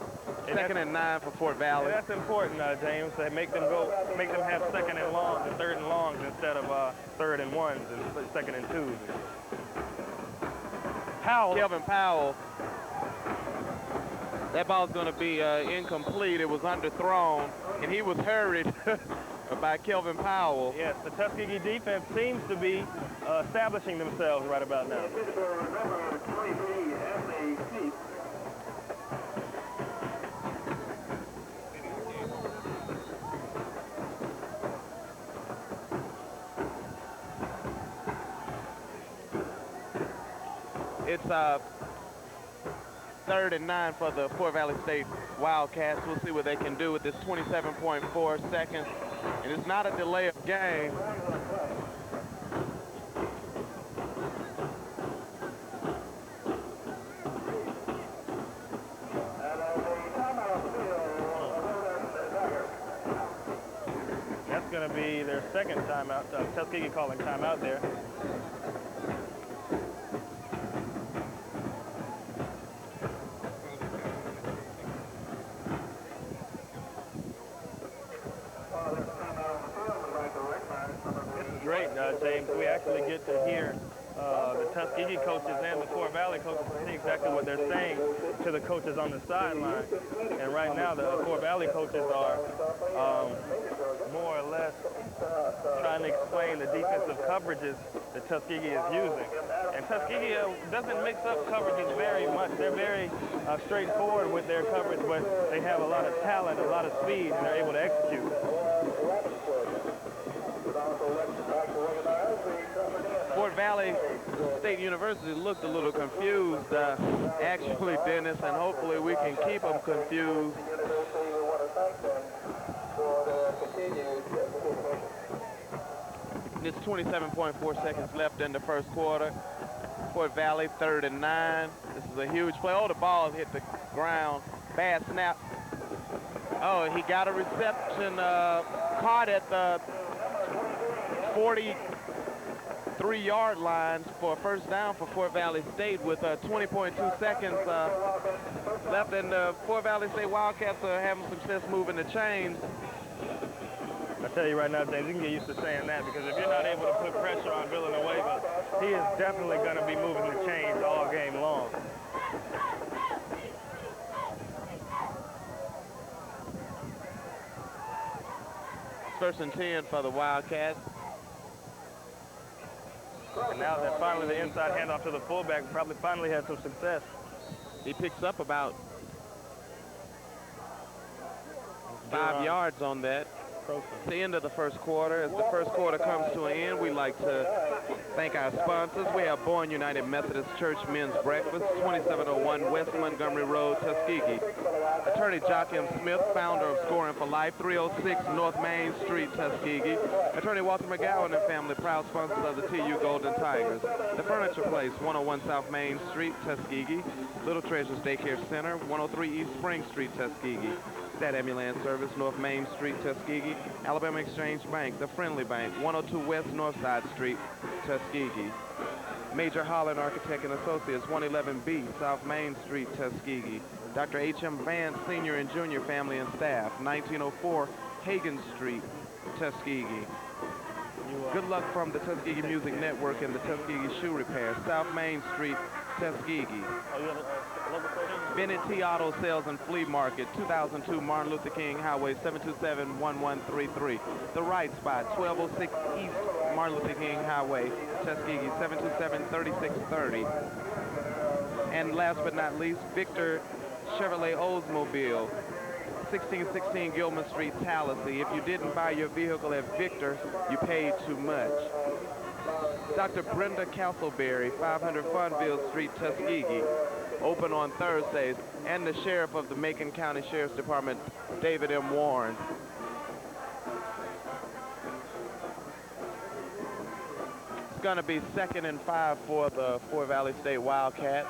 Second and 9 for Fort Valley. That's important, James, to make them have second and longs and third and longs instead of third and ones and second and twos. Kelvin Powell. That ball's going to be incomplete. It was underthrown, and he was hurried by Kelvin Powell. Yes, the Tuskegee defense seems to be establishing themselves right about now. It's 3rd and 9 for the Fort Valley State Wildcats. We'll see what they can do with this 27.4 seconds. And it's not a delay of game. That's going to be their second timeout. Tuskegee calling timeout there. James, we actually get to hear the Tuskegee coaches and the Fort Valley coaches see exactly what they're saying to the coaches on the sideline. And right now, the Fort Valley coaches are more or less trying to explain the defensive coverages that Tuskegee is using. And Tuskegee doesn't mix up coverages very much. They're very straightforward with their coverage, but they have a lot of talent, a lot of speed, and they're able to execute. Fort Valley State University looked a little confused, actually, Dennis, and hopefully we can keep them confused. It's 27.4 seconds left in the first quarter. Fort Valley, 3rd and 9. This is a huge play. Oh, the ball hit the ground. Bad snap. Oh, he got a reception caught at the 43-yard line for a first down for Fort Valley State with 20.2 seconds left, and the Fort Valley State Wildcats are having success moving the chains. I tell you right now, James, you can get used to saying that, because if you're not able to put pressure on Villanueva, he is definitely going to be moving the chains all game long. First and 10 for the Wildcats. And now that finally the inside handoff to the fullback probably finally had some success. He picks up about 5 yards on that. It's the end of the first quarter. As the first quarter comes to an end, we'd like to thank our sponsors. We have Bourne United Methodist Church Men's Breakfast, 2701 West Montgomery Road, Tuskegee. Attorney Joachim Smith, founder of Scoring for Life Life, 306 North Main Street, Tuskegee. Attorney Walter McGowan and family, proud sponsors of the TU Golden Tigers. The Furniture Place, 101 South Main Street, Tuskegee. Little Treasures Daycare Center, 103 East Spring Street, Tuskegee. That Ambulance Service, North Main Street, Tuskegee. Alabama Exchange Bank, the Friendly Bank, 102 West Northside Street, Tuskegee. Major Holland Architect and Associates, 111B South Main Street, Tuskegee. Dr. H.M. Vance Senior and Junior Family and Staff, 1904 Hagan Street, Tuskegee. Good luck from the Tuskegee Music Network and the Tuskegee Shoe Repair, South Main Street, Tuskegee. Bennett T. Auto Sales and Flea Market, 2002 Martin Luther King Highway, 727-1133. The Right Spot, 1206 East Martin Luther King Highway, Tuskegee, 727-3630. And last but not least, Victor Chevrolet Oldsmobile, 1616 Gilman Street, Tallahassee. If you didn't buy your vehicle at Victor, you paid too much. Dr. Brenda Castleberry, 500 Funville Street, Tuskegee, open on Thursdays. And the Sheriff of the Macon County Sheriff's Department, David M. Warren. It's going to be 2nd and 5 for the Fort Valley State Wildcats.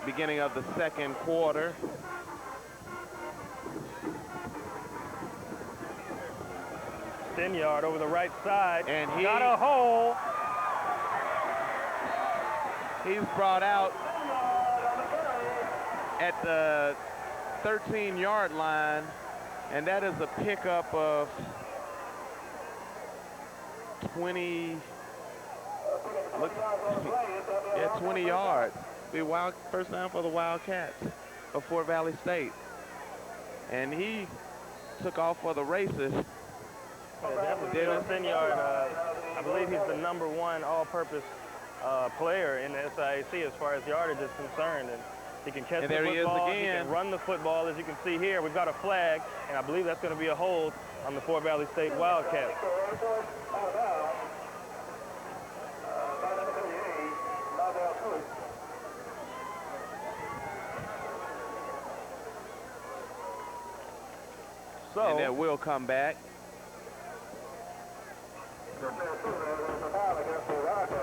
Beginning of the second quarter. Yard over the right side, and he got a hole. He's brought out at the 13-yard line, and that is a pickup of 20. Look, yeah, 20 yards. Be first down for the Wildcats of Fort Valley State, and he took off for the races. Dennis Sinyard, I believe he's the #1 all-purpose player in the SIAC as far as yardage is concerned. And he can catch the football, he is again. He can run the football. As you can see here, we've got a flag, and I believe that's going to be a hold on the Fort Valley State Wildcats. So, and that will come back.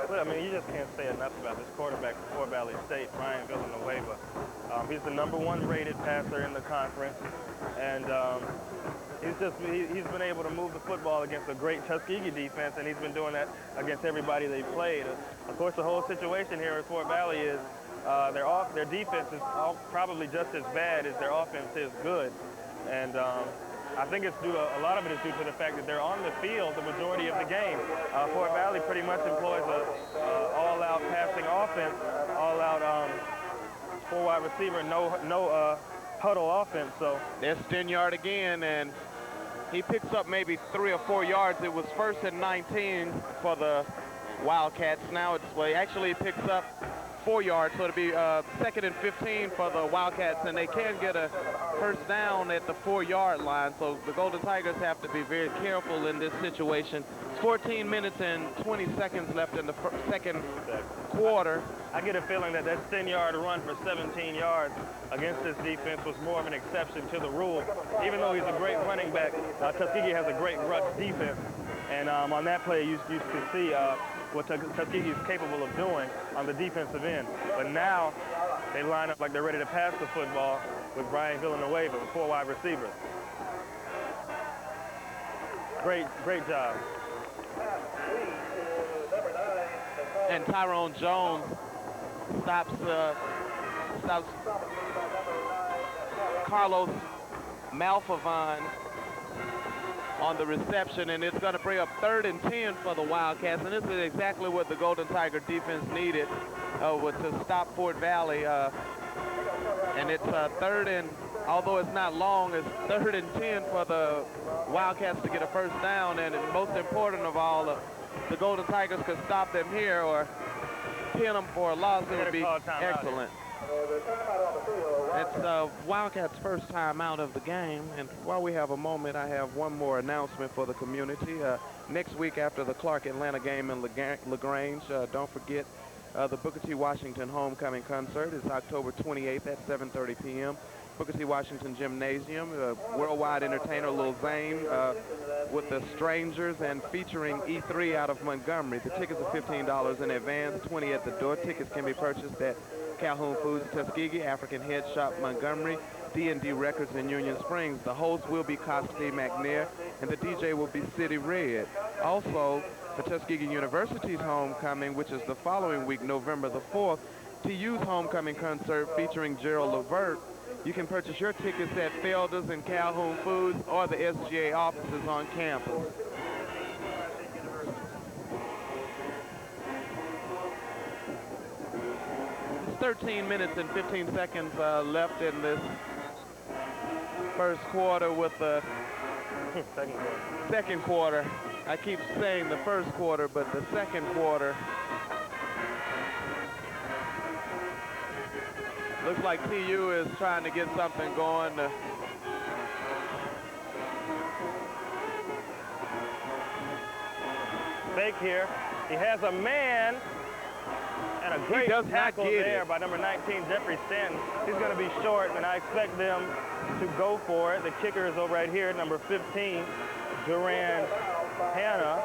Well, I mean, you just can't say enough about this quarterback for Fort Valley State, Brian Villanueva. He's the #1 rated passer in the conference, and he's been able to move the football against a great Tuskegee defense, and he's been doing that against everybody they've played. Of course, the whole situation here at Fort Valley is their defense is probably just as bad as their offense is good, and I think it's due to, a lot of it is due to the fact that they're on the field the majority of the game. Fort Valley pretty much employs a all-out passing offense, all-out 4-wide receiver, no huddle offense. So there's Stinyard again, and he picks up maybe 3 or 4 yards. It was 1st and 19 for the Wildcats. Now it's, well, actually he picks up 4 yards, so it'll be 2nd and 15 for the Wildcats, and they can get a first down at the 4-yard line. So the Golden Tigers have to be very careful in this situation. It's 14 minutes and 20 seconds left in the second quarter. I get a feeling that 10-yard run for 17 yards against this defense was more of an exception to the rule. Even though he's a great running back, Tuskegee has a great rush defense. And on that play, you can see what Tuskegee is capable of doing on the defensive end. But now they line up like they're ready to pass the football with Brian Villanueva, 4 wide receivers. Great job. And Tyrone Jones stops Carlos Malfavon on the reception, and it's going to bring up 3rd and 10 for the Wildcats, and this is exactly what the Golden Tiger defense needed to stop Fort Valley. And it's 3rd and, although it's not long, it's 3rd and 10 for the Wildcats to get a first down, and most important of all, the Golden Tigers could stop them here or pin them for a loss. It would be excellent. It's Wildcats' first time out of the game, and while we have a moment, I have one more announcement for the community. Next week after the Clark-Atlanta game in LaGrange, don't forget the Booker T. Washington homecoming concert is October 28th at 7:30 p.m. Booker T. Washington Gymnasium. Worldwide entertainer Lil Zane with the Strangers and featuring E3 out of Montgomery. The tickets are $15 in advance, $20 at the door. Tickets can be purchased at Calhoun Foods, Tuskegee, African Head Shop, Montgomery, D&D Records in Union Springs. The host will be Costi McNair, and the DJ will be City Red. Also, for Tuskegee University's homecoming, which is the following week, November the 4th, TU's homecoming concert featuring Gerald Levert. You can purchase your tickets at Felder's and Calhoun Foods or the SGA offices on campus. It's 13 minutes and 15 seconds left in this first quarter with the second quarter. I keep saying the first quarter, but the second quarter. Looks like TU is trying to get something going. Fake here. He has a man and a great tackle there by number 19, Jeffrey Stanton. He's going to be short, and I expect them to go for it. The kicker is over right here, number 15, Duran Hanna.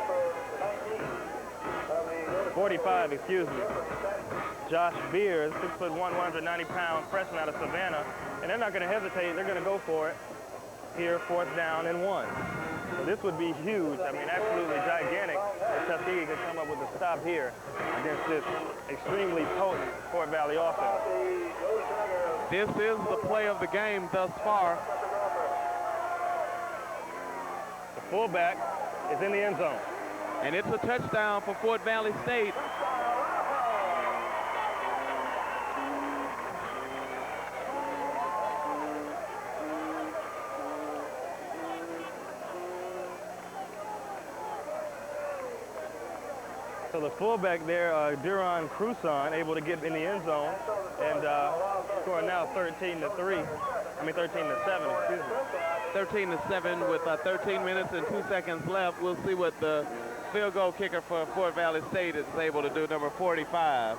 45, excuse me. Josh Beers, 6'1", 190-pound freshman out of Savannah. And they're not going to hesitate. They're going to go for it here, 4th down and 1. So this would be huge. I mean, absolutely gigantic if Tuskegee could come up with a stop here against this extremely potent Fort Valley offense. This is the play of the game thus far. The fullback is in the end zone. And it's a touchdown for Fort Valley State. So the fullback there, Duran Cruson, able to get in the end zone and scoring now 13-3. I mean 13-7, excuse me. 13-7 with 13 minutes and 2 seconds left. We'll see what the field goal kicker for Fort Valley State is able to do, number 45.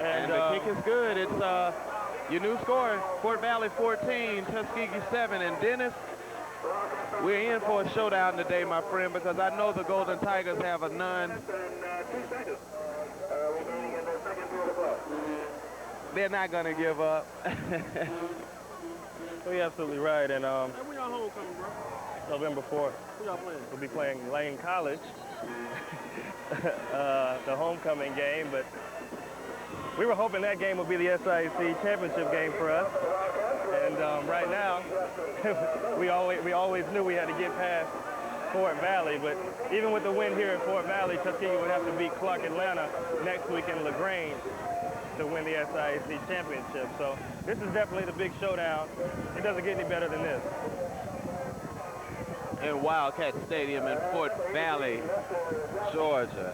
And the kick is good. It's your new score, Fort Valley 14, Tuskegee 7. And Dennis, we're in for a showdown today, my friend, because I know the Golden Tigers have a they're not going to give up. Well, you're absolutely right. And When y'all homecoming, bro? November 4th, Who y'all playing? we'll be playing Lane College, the homecoming game. But we were hoping that game would be the SIAC championship game for us. And right now, we always knew we had to get past Fort Valley. But even with the win here at Fort Valley, Tuskegee would have to beat Clark Atlanta next week in LaGrange to win the SIAC championship. So this is definitely the big showdown. It doesn't get any better than this. In Wildcat Stadium in Fort Valley, Georgia.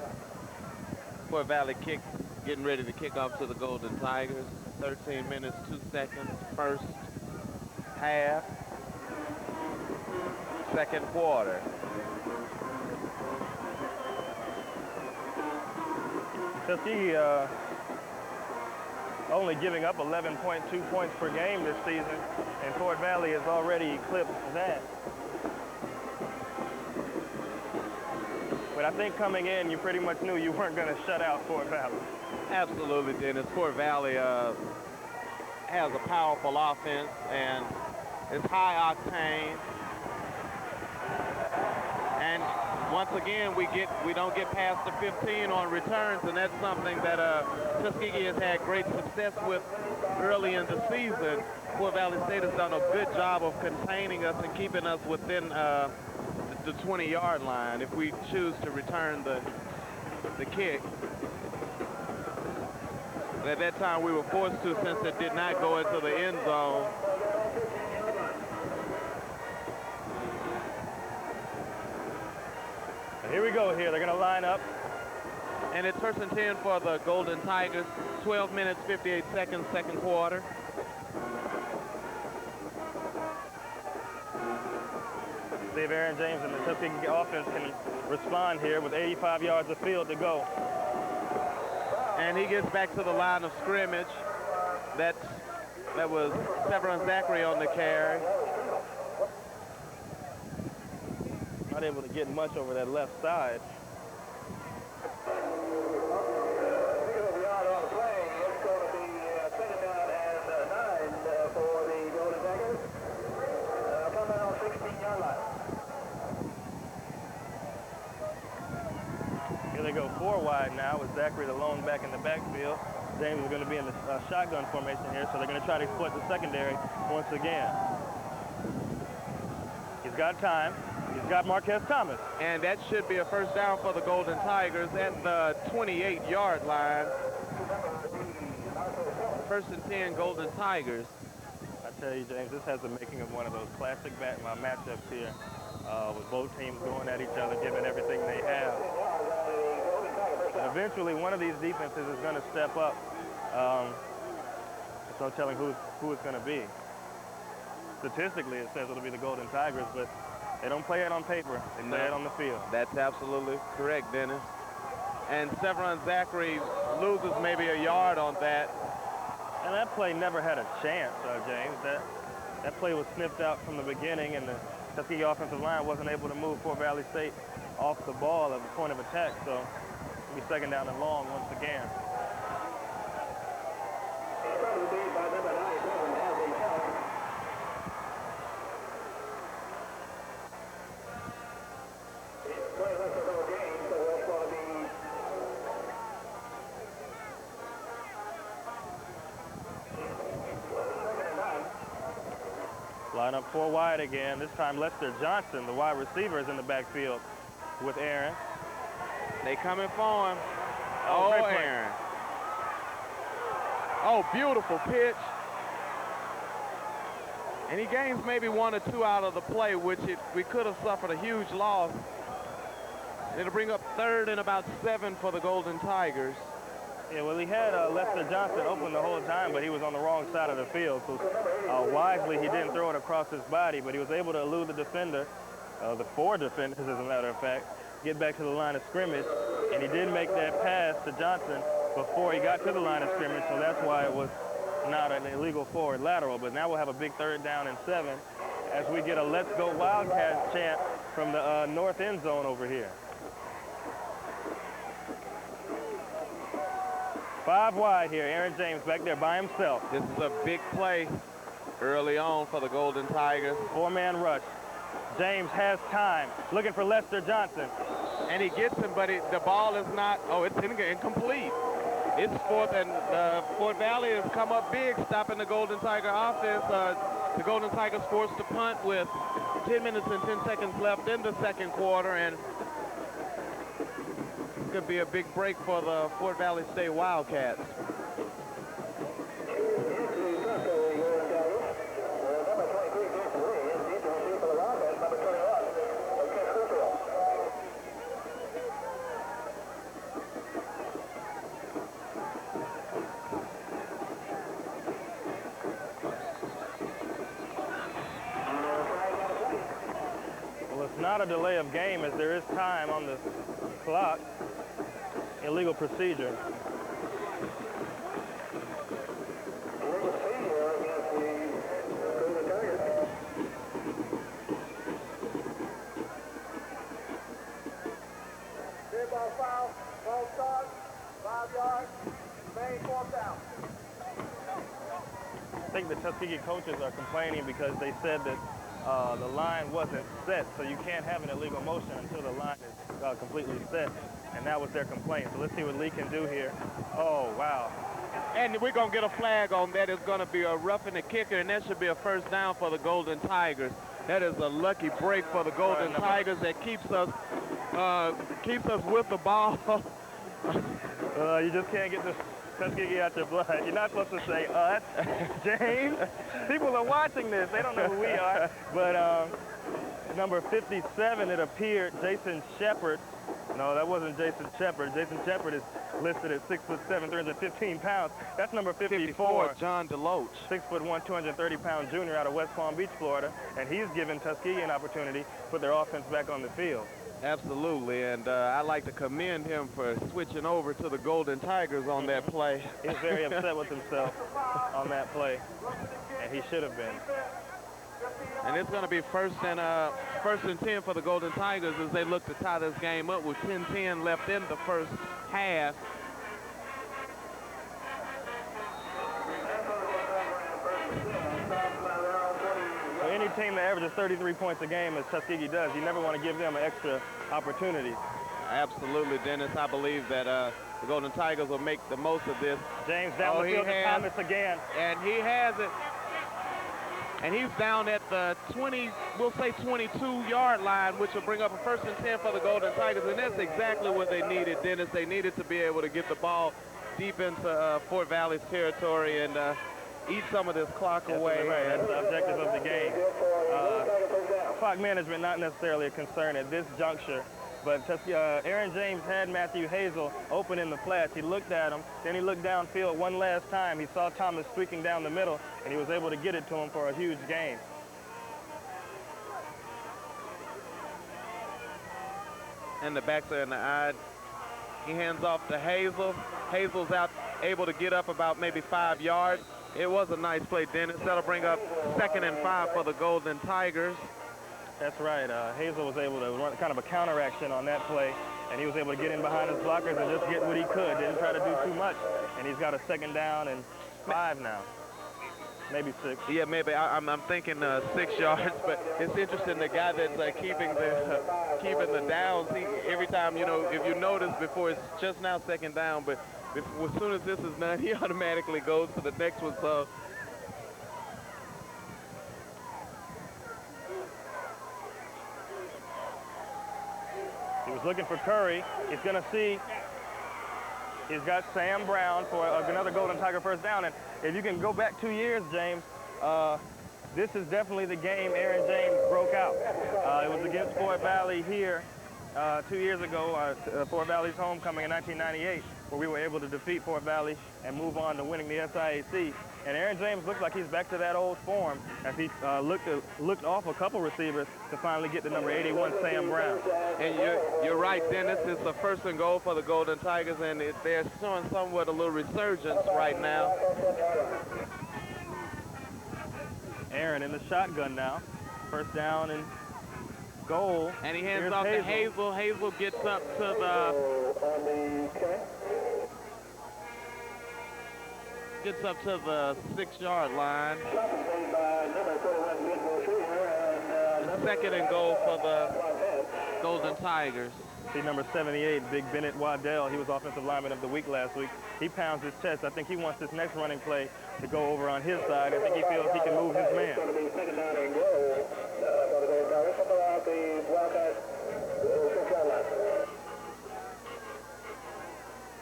Fort Valley getting ready to kick off to the Golden Tigers. 13 minutes, 2 seconds, first half, second quarter. Tuskegee only giving up 11.2 points per game this season, and Fort Valley has already eclipsed that. But I think coming in, you pretty much knew you weren't going to shut out Fort Valley. Absolutely, Dennis. Fort Valley has a powerful offense, and it's high octane. And once again, we don't get past the 15 on returns, and that's something that Tuskegee has had great success with early in the season. Fort Valley State has done a good job of containing us and keeping us within the 20-yard line if we choose to return the kick. But at that time, we were forced to, since it did not go into the end zone. Here we go here. They're going to line up. And it's first and 10 for the Golden Tigers. 12 minutes, 58 seconds, second quarter. See if Aaron James and the Tuskegee offense can respond here with 85 yards of field to go. And he gets back to the line of scrimmage. That was Severin Zachary on the carry. Not able to get much over that left side. Here they go 4 wide now with Zachary the lone back in the backfield. James is going to be in the shotgun formation here, so they're going to try to exploit the secondary once again. He's got time. He's got Marquez Thomas. And that should be a first down for the Golden Tigers at the 28-yard line. First and 10, Golden Tigers. I tell you, James, this has the making of one of those classic matchups here with both teams going at each other, giving everything they have. And eventually, one of these defenses is going to step up. There's no telling who it's going to be. Statistically, it says it'll be the Golden Tigers, but they don't play it on paper. They play it on the field. That's absolutely correct, Dennis. And Severin Zachary loses maybe a yard on that. And that play never had a chance, James. That play was sniffed out from the beginning, and the Tuskegee offensive line wasn't able to move Fort Valley State off the ball at the point of attack. So it'll be second down and long once again. Line up 4 wide again. This time Lester Johnson, the wide receiver, is in the backfield with Aaron. They coming for him. Oh, Aaron. Oh, beautiful pitch. And he gains maybe 1 or 2 out of the play, which we could have suffered a huge loss. It'll bring up 3rd and about 7 for the Golden Tigers. Yeah, well, he had Lester Johnson open the whole time, but he was on the wrong side of the field. So wisely, he didn't throw it across his body, but he was able to elude the defender, the 4 defenders, as a matter of fact, get back to the line of scrimmage. And he did make that pass to Johnson before he got to the line of scrimmage, so that's why it was not an illegal forward lateral. But now we'll have a big 3rd down and 7 as we get a Let's Go Wildcats chant from the north end zone over here. 5 wide here. Aaron James back there by himself. This is a big play early on for the Golden Tigers. 4-man rush. James has time, looking for Lester Johnson. And he gets him, but the ball is not, it's incomplete. It's 4th, and Fort Valley has come up big, stopping the Golden Tiger offense. The Golden Tigers forced to punt with 10 minutes and 10 seconds left in the 2nd quarter, and could be a big break for the Fort Valley State Wildcats. Well, it's not a delay of game as there is time on the clock. Illegal procedure. Ball foul, ball start, 5 yards, main 4th down. I think the Tuskegee coaches are complaining because they said that the line wasn't set, so you can't have an illegal motion until the line is completely set. And that was their complaint. So let's see what Lee can do here. Oh, wow. And we're going to get a flag on that. It's going to be a roughing the kicker, and that should be a first down for the Golden Tigers. That is a lucky break for the Golden Tigers that keeps us with the ball. You just can't get this Tuskegee out your blood. You're not supposed to say us, James. People are watching this. They don't know who we are. But number 57, it appeared, Jason Shepard, No, that wasn't Jason Shepard. Jason Shepard is listed at 6'7", 315 pounds. That's number 54. John DeLoach. 6'1", 230-pound junior out of West Palm Beach, Florida, and he's given Tuskegee an opportunity to put their offense back on the field. Absolutely, and I'd like to commend him for switching over to the Golden Tigers on that play. He was very upset with himself on that play, and he should have been. And it's going to be first and 10 for the Golden Tigers as they look to tie this game up with 10-10 left in the first half. So any team that averages 33 points a game, as Tuskegee does, you never want to give them an extra opportunity. Absolutely, Dennis. I believe that the Golden Tigers will make the most of this. James down the field to Thomas again. And he has it. And he's down at the 20, we'll say 22-yard line, which will bring up a first and 10 for the Golden Tigers. And that's exactly what they needed, Dennis. They needed to be able to get the ball deep into Fort Valley's territory and eat some of this clock away. Right. That's the objective of the game. Clock management not necessarily a concern at this juncture. But Aaron James had Matthew Hazel open in the flats. He looked at him, then he looked downfield one last time. He saw Thomas streaking down the middle, and he was able to get it to him for a huge gain. And the backs are in the eye. He hands off to Hazel. Hazel's out, able to get up about maybe 5 yards. It was a nice play, Dennis. That'll bring up 2nd and 5 for the Golden Tigers. That's right. Hazel was able to run kind of a counteraction on that play, and he was able to get in behind his blockers and just get what he could. Didn't try to do too much, and he's got a 2nd down and 5 now. Maybe 6. Yeah, maybe. I'm thinking 6 yards, but it's interesting. The guy that's keeping the downs. Every time, you know, if you notice before, it's just now 2nd down, but as soon as this is done, he automatically goes to the next one. So. He was looking for Curry. He's going to see. He's got Sam Brown for another Golden Tiger first down. And if you can go back 2 years, James, this is definitely the game Aaron James broke out. It was against Fort Valley here 2 years ago, Fort Valley's homecoming in 1998, where we were able to defeat Fort Valley and move on to winning the SIAC. And Aaron James looks like he's back to that old form as he looked off a couple receivers to finally get to number 81, Sam Brown. And you're right, Dennis. It's a 1st and goal for the Golden Tigers, and they're showing somewhat a little resurgence right now. Aaron in the shotgun now. 1st down and goal. And he hands off to Hazel. Hazel gets up to the 6-yard line. 2nd and goal for the Golden Tigers. See number 78, Big Bennett Waddell. He was Offensive Lineman of the Week last week. He pounds his chest. I think he wants this next running play to go over on his side. I think he feels he can move his man.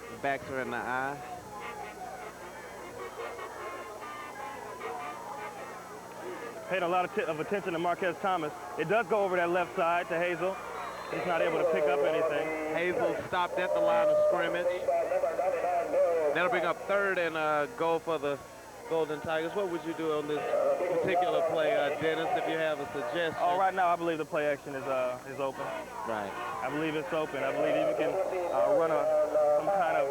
The backs are in the eye. Paid a lot of attention to Marquez Thomas. It does go over that left side to Hazel. He's not able to pick up anything. Hazel stopped at the line of scrimmage. That'll bring up 3rd and goal for the Golden Tigers. What would you do on this particular play, Dennis, if you have a suggestion? Oh, right now I believe the play action is open. Right. I believe it's open. I believe if you can run some kind of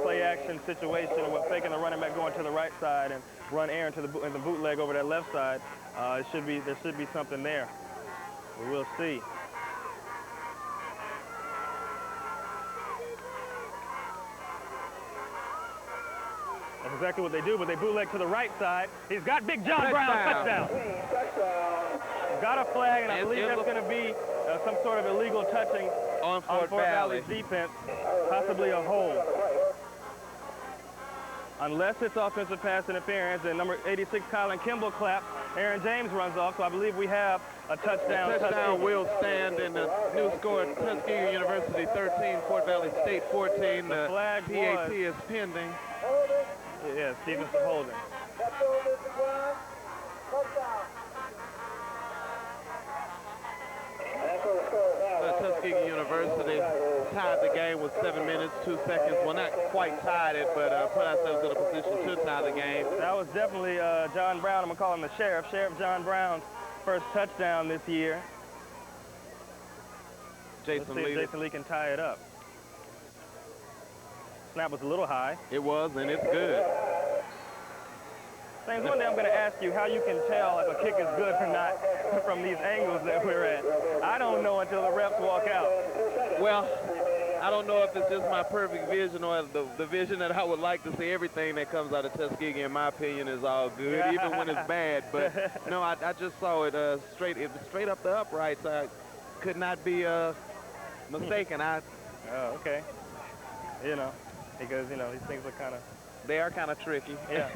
play action situation with faking the running back going to the right side and run Aaron to the bootleg over that left side, there should be something there. But we'll see. That's exactly what they do, but they bootleg to the right side. He's got Big John Brown, touchdown. Got a flag, and I believe that's going to be some sort of illegal touching on Fort Valley's defense, possibly a hold. Unless it's offensive pass interference, and number 86, Colin Kimball claps. Aaron James runs off, so I believe we have a touchdown. The touchdown will stand, and the new score, Tuskegee University 13, Fort Valley State 14. The flag PAT is pending. Yeah, Stevenson holding. Tuskegee University tied the game with 7 minutes, 2 seconds. Well, not quite tied it, but put ourselves in a position to tie the game. That was definitely John Brown. I'm going to call him the Sheriff. Sheriff John Brown's first touchdown this year. Jason Lee. Jason Lee can tie it up. Snap was a little high. It was, and it's good. James, one day I'm going to ask you how you can tell if a kick is good or not from these angles that we're at. I don't know until the refs walk out. Well, I don't know if it's just my perfect vision or the vision that I would like to see. Everything that comes out of Tuskegee, in my opinion, is all good, even when it's bad. But no, I just saw it straight up the uprights. I could not be mistaken. Oh, okay. You know, because, you know, these things are kind of... They are kind of tricky. Yeah.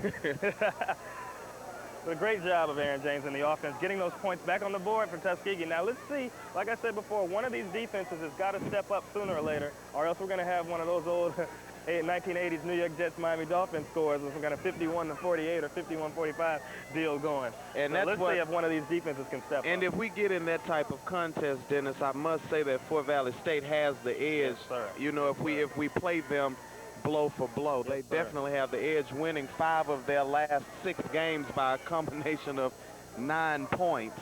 But a great job of Aaron James and the offense getting those points back on the board for Tuskegee. Now let's see, like I said before, one of these defenses has got to step up sooner or later, or else we're going to have one of those old 1980s New York Jets Miami Dolphins scores with some kind of 51-48 or 51-45 deal going. And so let's see if one of these defenses can step up. And if we get in that type of contest, Dennis, I must say that Fort Valley State has the edge. Yes, sir. You know, if we play them blow for blow, yes, they definitely have the edge, winning 5 of their last 6 games by a combination of 9 points.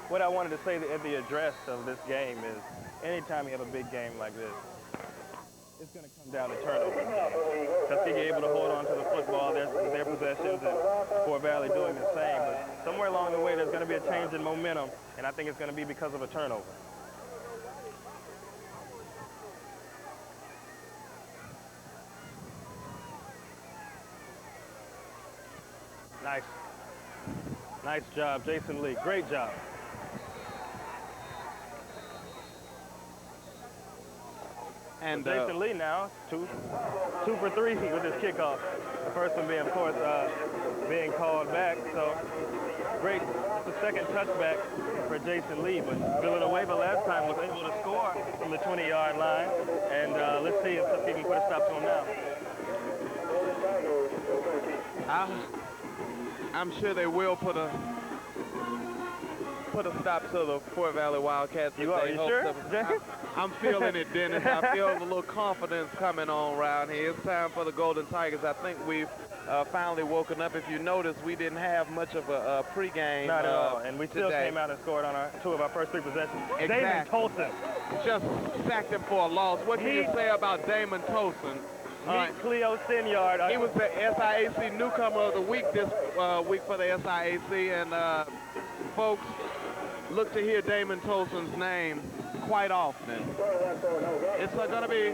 What I wanted to say at the address of this game is anytime you have a big game like this, it's going to come down to turnovers. Tuskegee able to hold on to the football, their possessions, and Fort Valley doing the same. But somewhere along the way, there's going to be a change in momentum, and I think it's going to be because of a turnover. Nice. Nice job, Jason Lee. Great job. And Jason Lee now, two for 3 with his kickoff. The first one being, of course, being called back. So great, the second touchback for Jason Lee. But Villanueva last time was able to score from the 20-yard line. And let's see if he can put a stop to him now. I'm sure they will put a stop to the Fort Valley Wildcats. You sure? I'm feeling it, Dennis. I feel a little confidence coming on around here. It's time for the Golden Tigers. I think we've finally woken up. If you notice, we didn't have much of a pregame. Not at all. And we still today. came out and scored on 2 of our first 3 possessions. Exactly. Damon Tolson. Just sacked him for a loss. What can you say about Damon Tolson? Meet Cleo Sinyard. He was the SIAC Newcomer of the Week this week for the SIAC. And folks, look to hear Damon Tolson's name quite often. It's going to be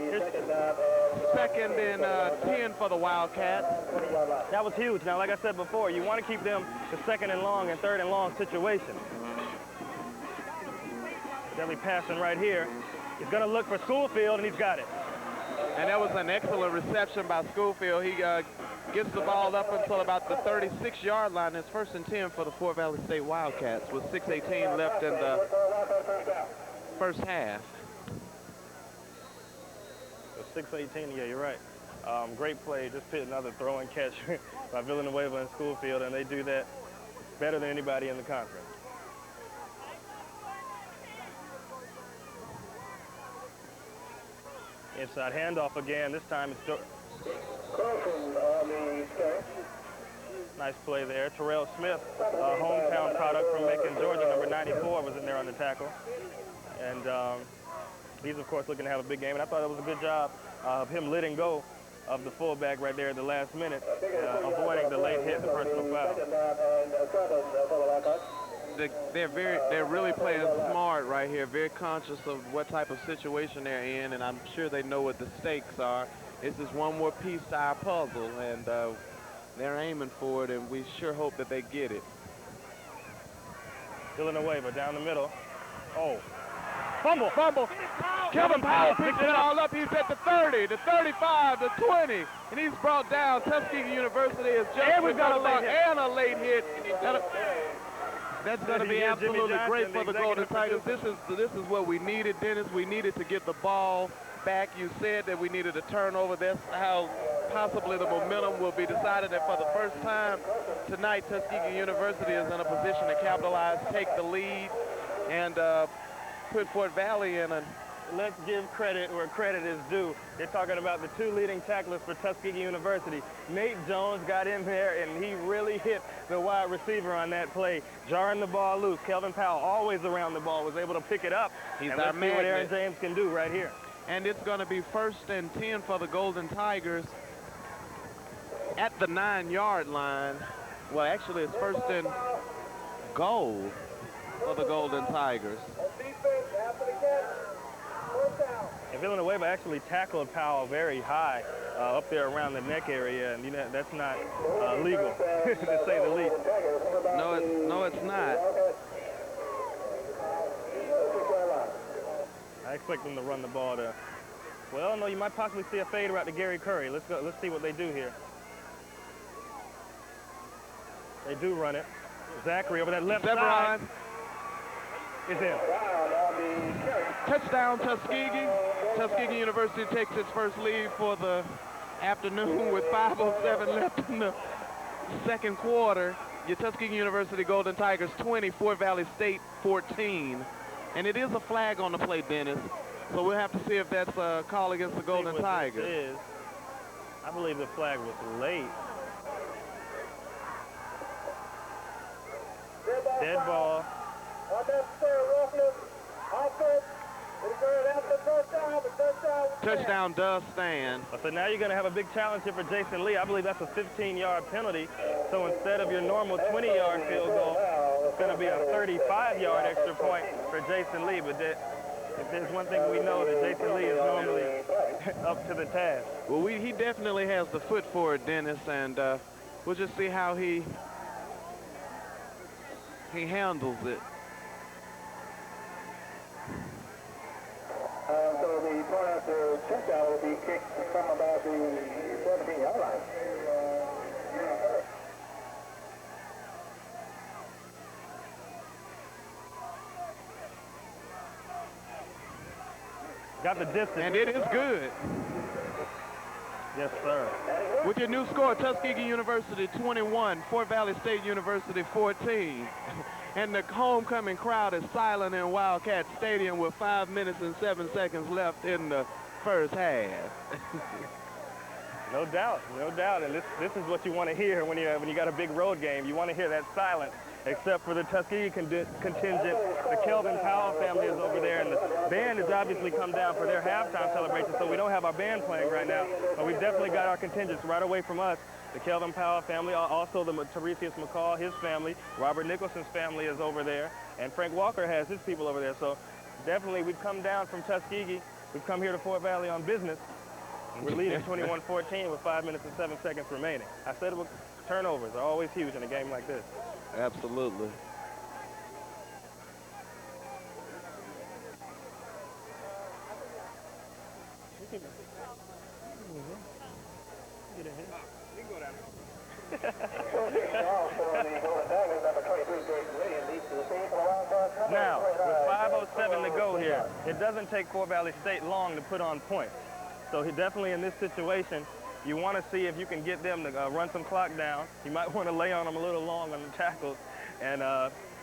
second and 10 for the Wildcats. That was huge. Now, like I said before, you want to keep them to second and long and third and long situation. Definitely passing right here. He's going to look for Schoolfield, and he's got it. And that was an excellent reception by Schoolfield. He gets the ball up until about the 36-yard line. It's 1st and 10 for the Fort Valley State Wildcats with 6:18 left in the first half. So 6:18, yeah, you're right. Great play, just hit another throw and catch by Villanueva and Schoolfield, and they do that better than anybody in the conference. Inside handoff again. This time it's nice play there. Terrell Smith, hometown product from Macon, Georgia, number 94, was in there on the tackle. And he's, of course, looking to have a big game. And I thought it was a good job of him letting go of the fullback right there at the last minute, avoiding the late hit, the personal foul. They're really playing smart right here, very conscious of what type of situation they're in, and I'm sure they know what the stakes are. This is one more piece to our puzzle, and they're aiming for it, and we sure hope that they get it. Villanueva down the middle. Oh, fumble. Kevin Powell picks it all up. He's at the 30, the 35, the 20, and he's brought down. Tuskegee University has just and we've got a late hit. That's going to be absolutely great for the Golden Tigers. This is what we needed, Dennis. We needed to get the ball back. You said that we needed a turnover. That's how possibly the momentum will be decided. And for the first time tonight, Tuskegee University is in a position to capitalize, take the lead, and put Fort Valley in a let's give credit where credit is due. They're talking about the two leading tacklers for Tuskegee University. Nate Jones got in there, and he really hit the wide receiver on that play, jarring the ball loose. Kelvin Powell, always around the ball, was able to pick it up. He's and our let's see what Aaron magnet. James can do right here. And it's going to be 1st and 10 for the Golden Tigers at the 9-yard line. Well, actually, it's 1st and goal for the Golden Tigers. And Villanueva actually tackled Powell very high up there around the neck area, and you know that's not legal, to say the least. No, it's not. I expect them to run the ball to, well, no, you might possibly see a fade route to Gary Curry. Let's go. Let's see what they do here. They do run it. Zachary over that left side is in. Touchdown, Tuskegee. Tuskegee University takes its first lead for the afternoon with 5:07 left in the second quarter. Your Tuskegee University Golden Tigers 20, Fort Valley State 14. And it is a flag on the play, Dennis. So we'll have to see if that's a call against the Golden Tigers. I believe the flag was late. Dead ball. Touchdown does stand. So now you're going to have a big challenge here for Jason Lee. I believe that's a 15-yard penalty. So instead of your normal 20-yard field goal, it's going to be a 35-yard extra point for Jason Lee. But if there's one thing we know, that Jason Lee is normally up to the task. Well, he definitely has the foot for it, Dennis, and we'll just see how he handles it. So the point after touchdown will be kicked from about the 17-yard line. Got the distance. And it is good. Yes, sir. With your new score, Tuskegee University 21, Fort Valley State University 14. And the homecoming crowd is silent in Wildcat Stadium with 5 minutes and 7 seconds left in the first half. No doubt, no doubt. And this is what you want to hear when you got a big road game. You want to hear that silence, except for the Tuskegee contingent. The Kelvin Powell family is over there, and the band has obviously come down for their halftime celebration, so we don't have our band playing right now. But we've definitely got our contingents right away from us. The Kelvin Powell family, also the Teresius McCall, his family, Robert Nicholson's family is over there, and Frank Walker has his people over there. So definitely we've come down from Tuskegee. We've come here to Fort Valley on business. And we're leading 21-14 with 5 minutes and 7 seconds remaining. I said turnovers are always huge in a game like this. Absolutely. Now, with 5:07 to go here, it doesn't take Fort Valley State long to put on points. So definitely in this situation, you want to see if you can get them to run some clock down. You might want to lay on them a little long on the tackles and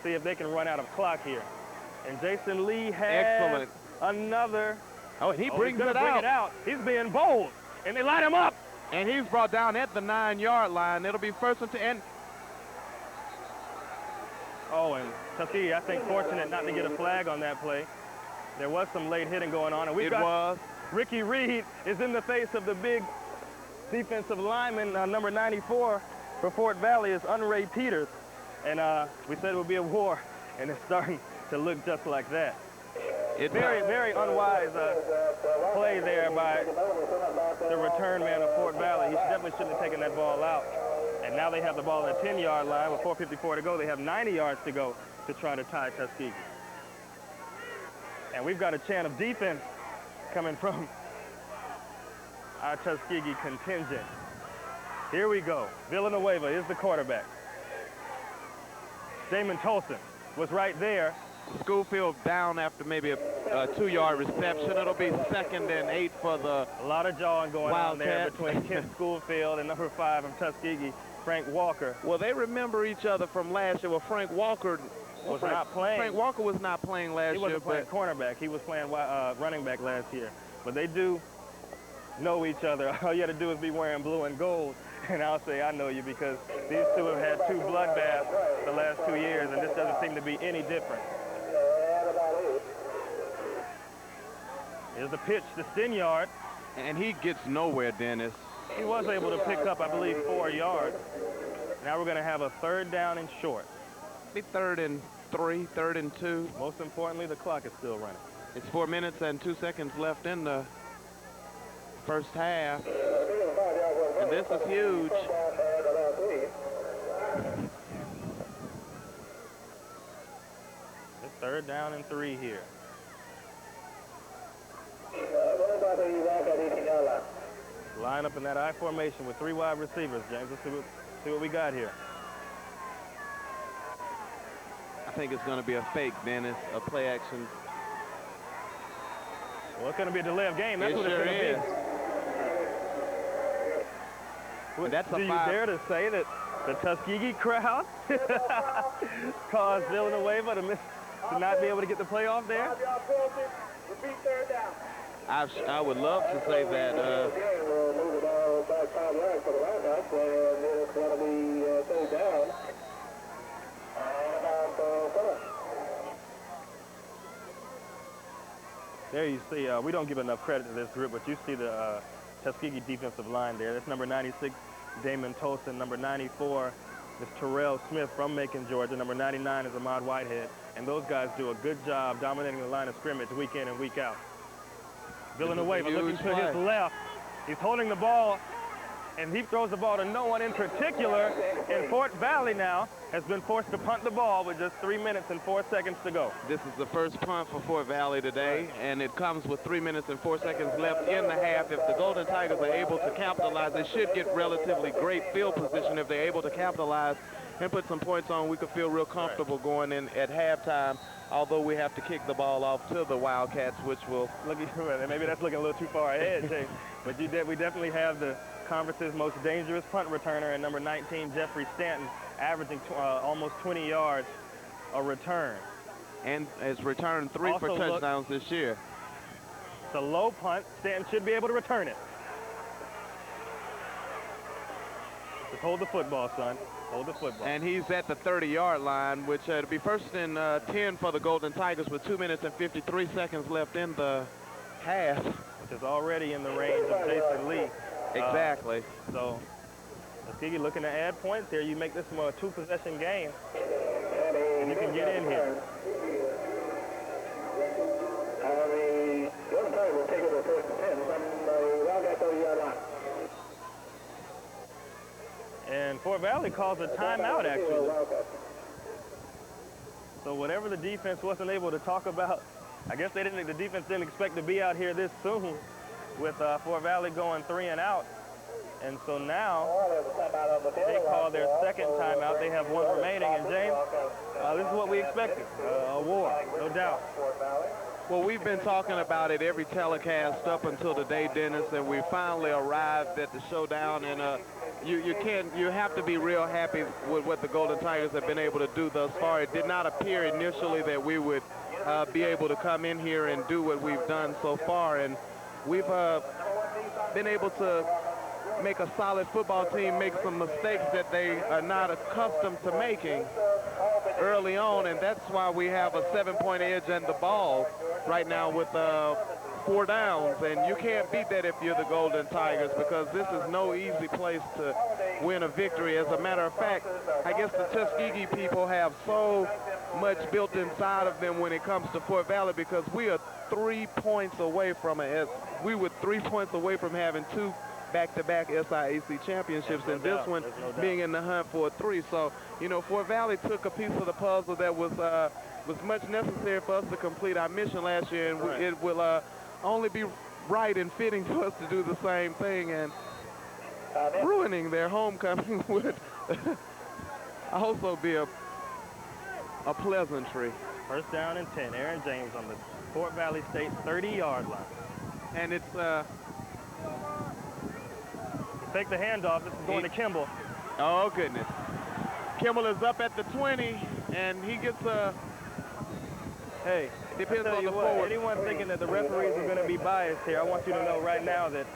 see if they can run out of clock here. And Jason Lee has another. Oh, and he brings it out. He's being bold, and they light him up. And he's brought down at the 9-yard line. It'll be 1st and 10. Oh, and Tuskegee, I think, fortunate not to get a flag on that play. There was some late hitting going on, and Ricky Reed is in the face of the big defensive lineman, number 94 for Fort Valley, is Unray Peters. And we said it would be a war, and it's starting to look just like that. It's very, very unwise play there by the return man of Fort Valley. He definitely shouldn't have taken that ball out. And now they have the ball at the 10-yard line with 4:54 to go. They have 90 yards to go to try to tie Tuskegee. And we've got a chant of defense coming from our Tuskegee contingent. Here we go. Villanueva is the quarterback. Damon Tolson was right there. Schofield down after maybe a 2-yard reception. It'll be 2nd and 8 for the A lot of jawing going on there Wildcats. between Kent Schofield and number 5 of Tuskegee, Frank Walker. Well, they remember each other from last year. Well, Frank Walker was not playing. Frank Walker was not playing last year. He wasn't playing cornerback. He was playing running back last year. But they do know each other. All you had to do is be wearing blue and gold, and I'll say I know you because these two have had 2 bloodbaths the last 2 years, and this doesn't seem to be any different. Here's the pitch to Stinyard. And he gets nowhere, Dennis. He was able to pick up, I believe, 4 yards. Now we're going to have a 3rd down and short. Be 3rd and 3, 3rd and 2. Most importantly, the clock is still running. It's 4 minutes and 2 seconds left in the first half. And this is huge. It's 3rd down and 3 here. Line up in that I formation with 3 wide receivers, James. Let's see what we got here. I think it's going to be a fake, Dennis, a play action. Well, it's going to be a delay of game. That's It what sure it's going to be. And that's a Do you 5. dare to say that the Tuskegee crowd caused Villanueva to not be able to get the playoff there? Repeat 3rd down. I would love to say that. There you see, we don't give enough credit to this group, but you see the Tuskegee defensive line there. That's number 96, Damon Tolson. Number 94 is Terrell Smith from Macon, Georgia. Number 99 is Ahmad Whitehead. And those guys do a good job dominating the line of scrimmage week in and week out. Villanueva looking to his left. He's holding the ball, and he throws the ball to no one in particular. And Fort Valley now has been forced to punt the ball with just 3 minutes and 4 seconds to go. This is the first punt for Fort Valley today, and it comes with 3 minutes and 4 seconds left in the half. If the Golden Tigers are able to capitalize, they should get relatively great field position. If they're able to capitalize and put some points on, we could feel real comfortable going in at halftime, although we have to kick the ball off to the Wildcats, which will... Maybe that's looking a little too far ahead, Jay. But we definitely have the conference's most dangerous punt returner at number 19, Jeffrey Stanton, averaging almost 20 yards a return. And has returned 3 Also for touchdowns this year. It's a low punt. Stanton should be able to return it. Just hold the football, son. Hold the football. And he's at the 30-yard line, which it'll be 1st and 10 for the Golden Tigers with 2 minutes and 53 seconds left in the half. Which is already in the range of Jason Lee. Exactly. So Tuskegee looking to add points here. You make this a 2-possession game, and you can get in here. And Fort Valley calls a timeout, actually. So whatever the defense wasn't able to talk about, I guess the defense didn't expect to be out here this soon with Fort Valley going 3 and out. And so now they call their 2nd timeout. They have 1 remaining. And James, this is what we expected, a war, no doubt. Well, we've been talking about it every telecast up until today, Dennis, and we finally arrived at the showdown. And you have to be real happy with what the Golden Tigers have been able to do thus far. It did not appear initially that we would be able to come in here and do what we've done so far, and we've been able to make a solid football team make some mistakes that they are not accustomed to making early on, and that's why we have a 7-point edge and the ball right now with 4 downs. And you can't beat that if you're the Golden Tigers, because this is no easy place to win a victory. As a matter of fact, I guess the Tuskegee people have so much built inside of them when it comes to Fort Valley, because we are 3 points away from we were 3 points away from having 2 back-to-back SIAC championships, and this one being in the hunt for 3. So, you know, Fort Valley took a piece of the puzzle that was much necessary for us to complete our mission last year, and it will only be right and fitting for us to do the same thing, and ruining their homecoming would also be a pleasantry. 1st down and 10. Aaron James on the Fort Valley State 30-yard line. And it's take the handoff. This is going to Kimball. Oh, goodness. Kimmel is up at the 20, and he gets a... Hey, depends on the what, forward. anyone thinking that the referees are going to be biased here, I want you to know right now that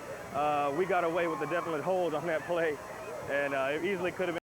we got away with a definite hold on that play, and it easily could have been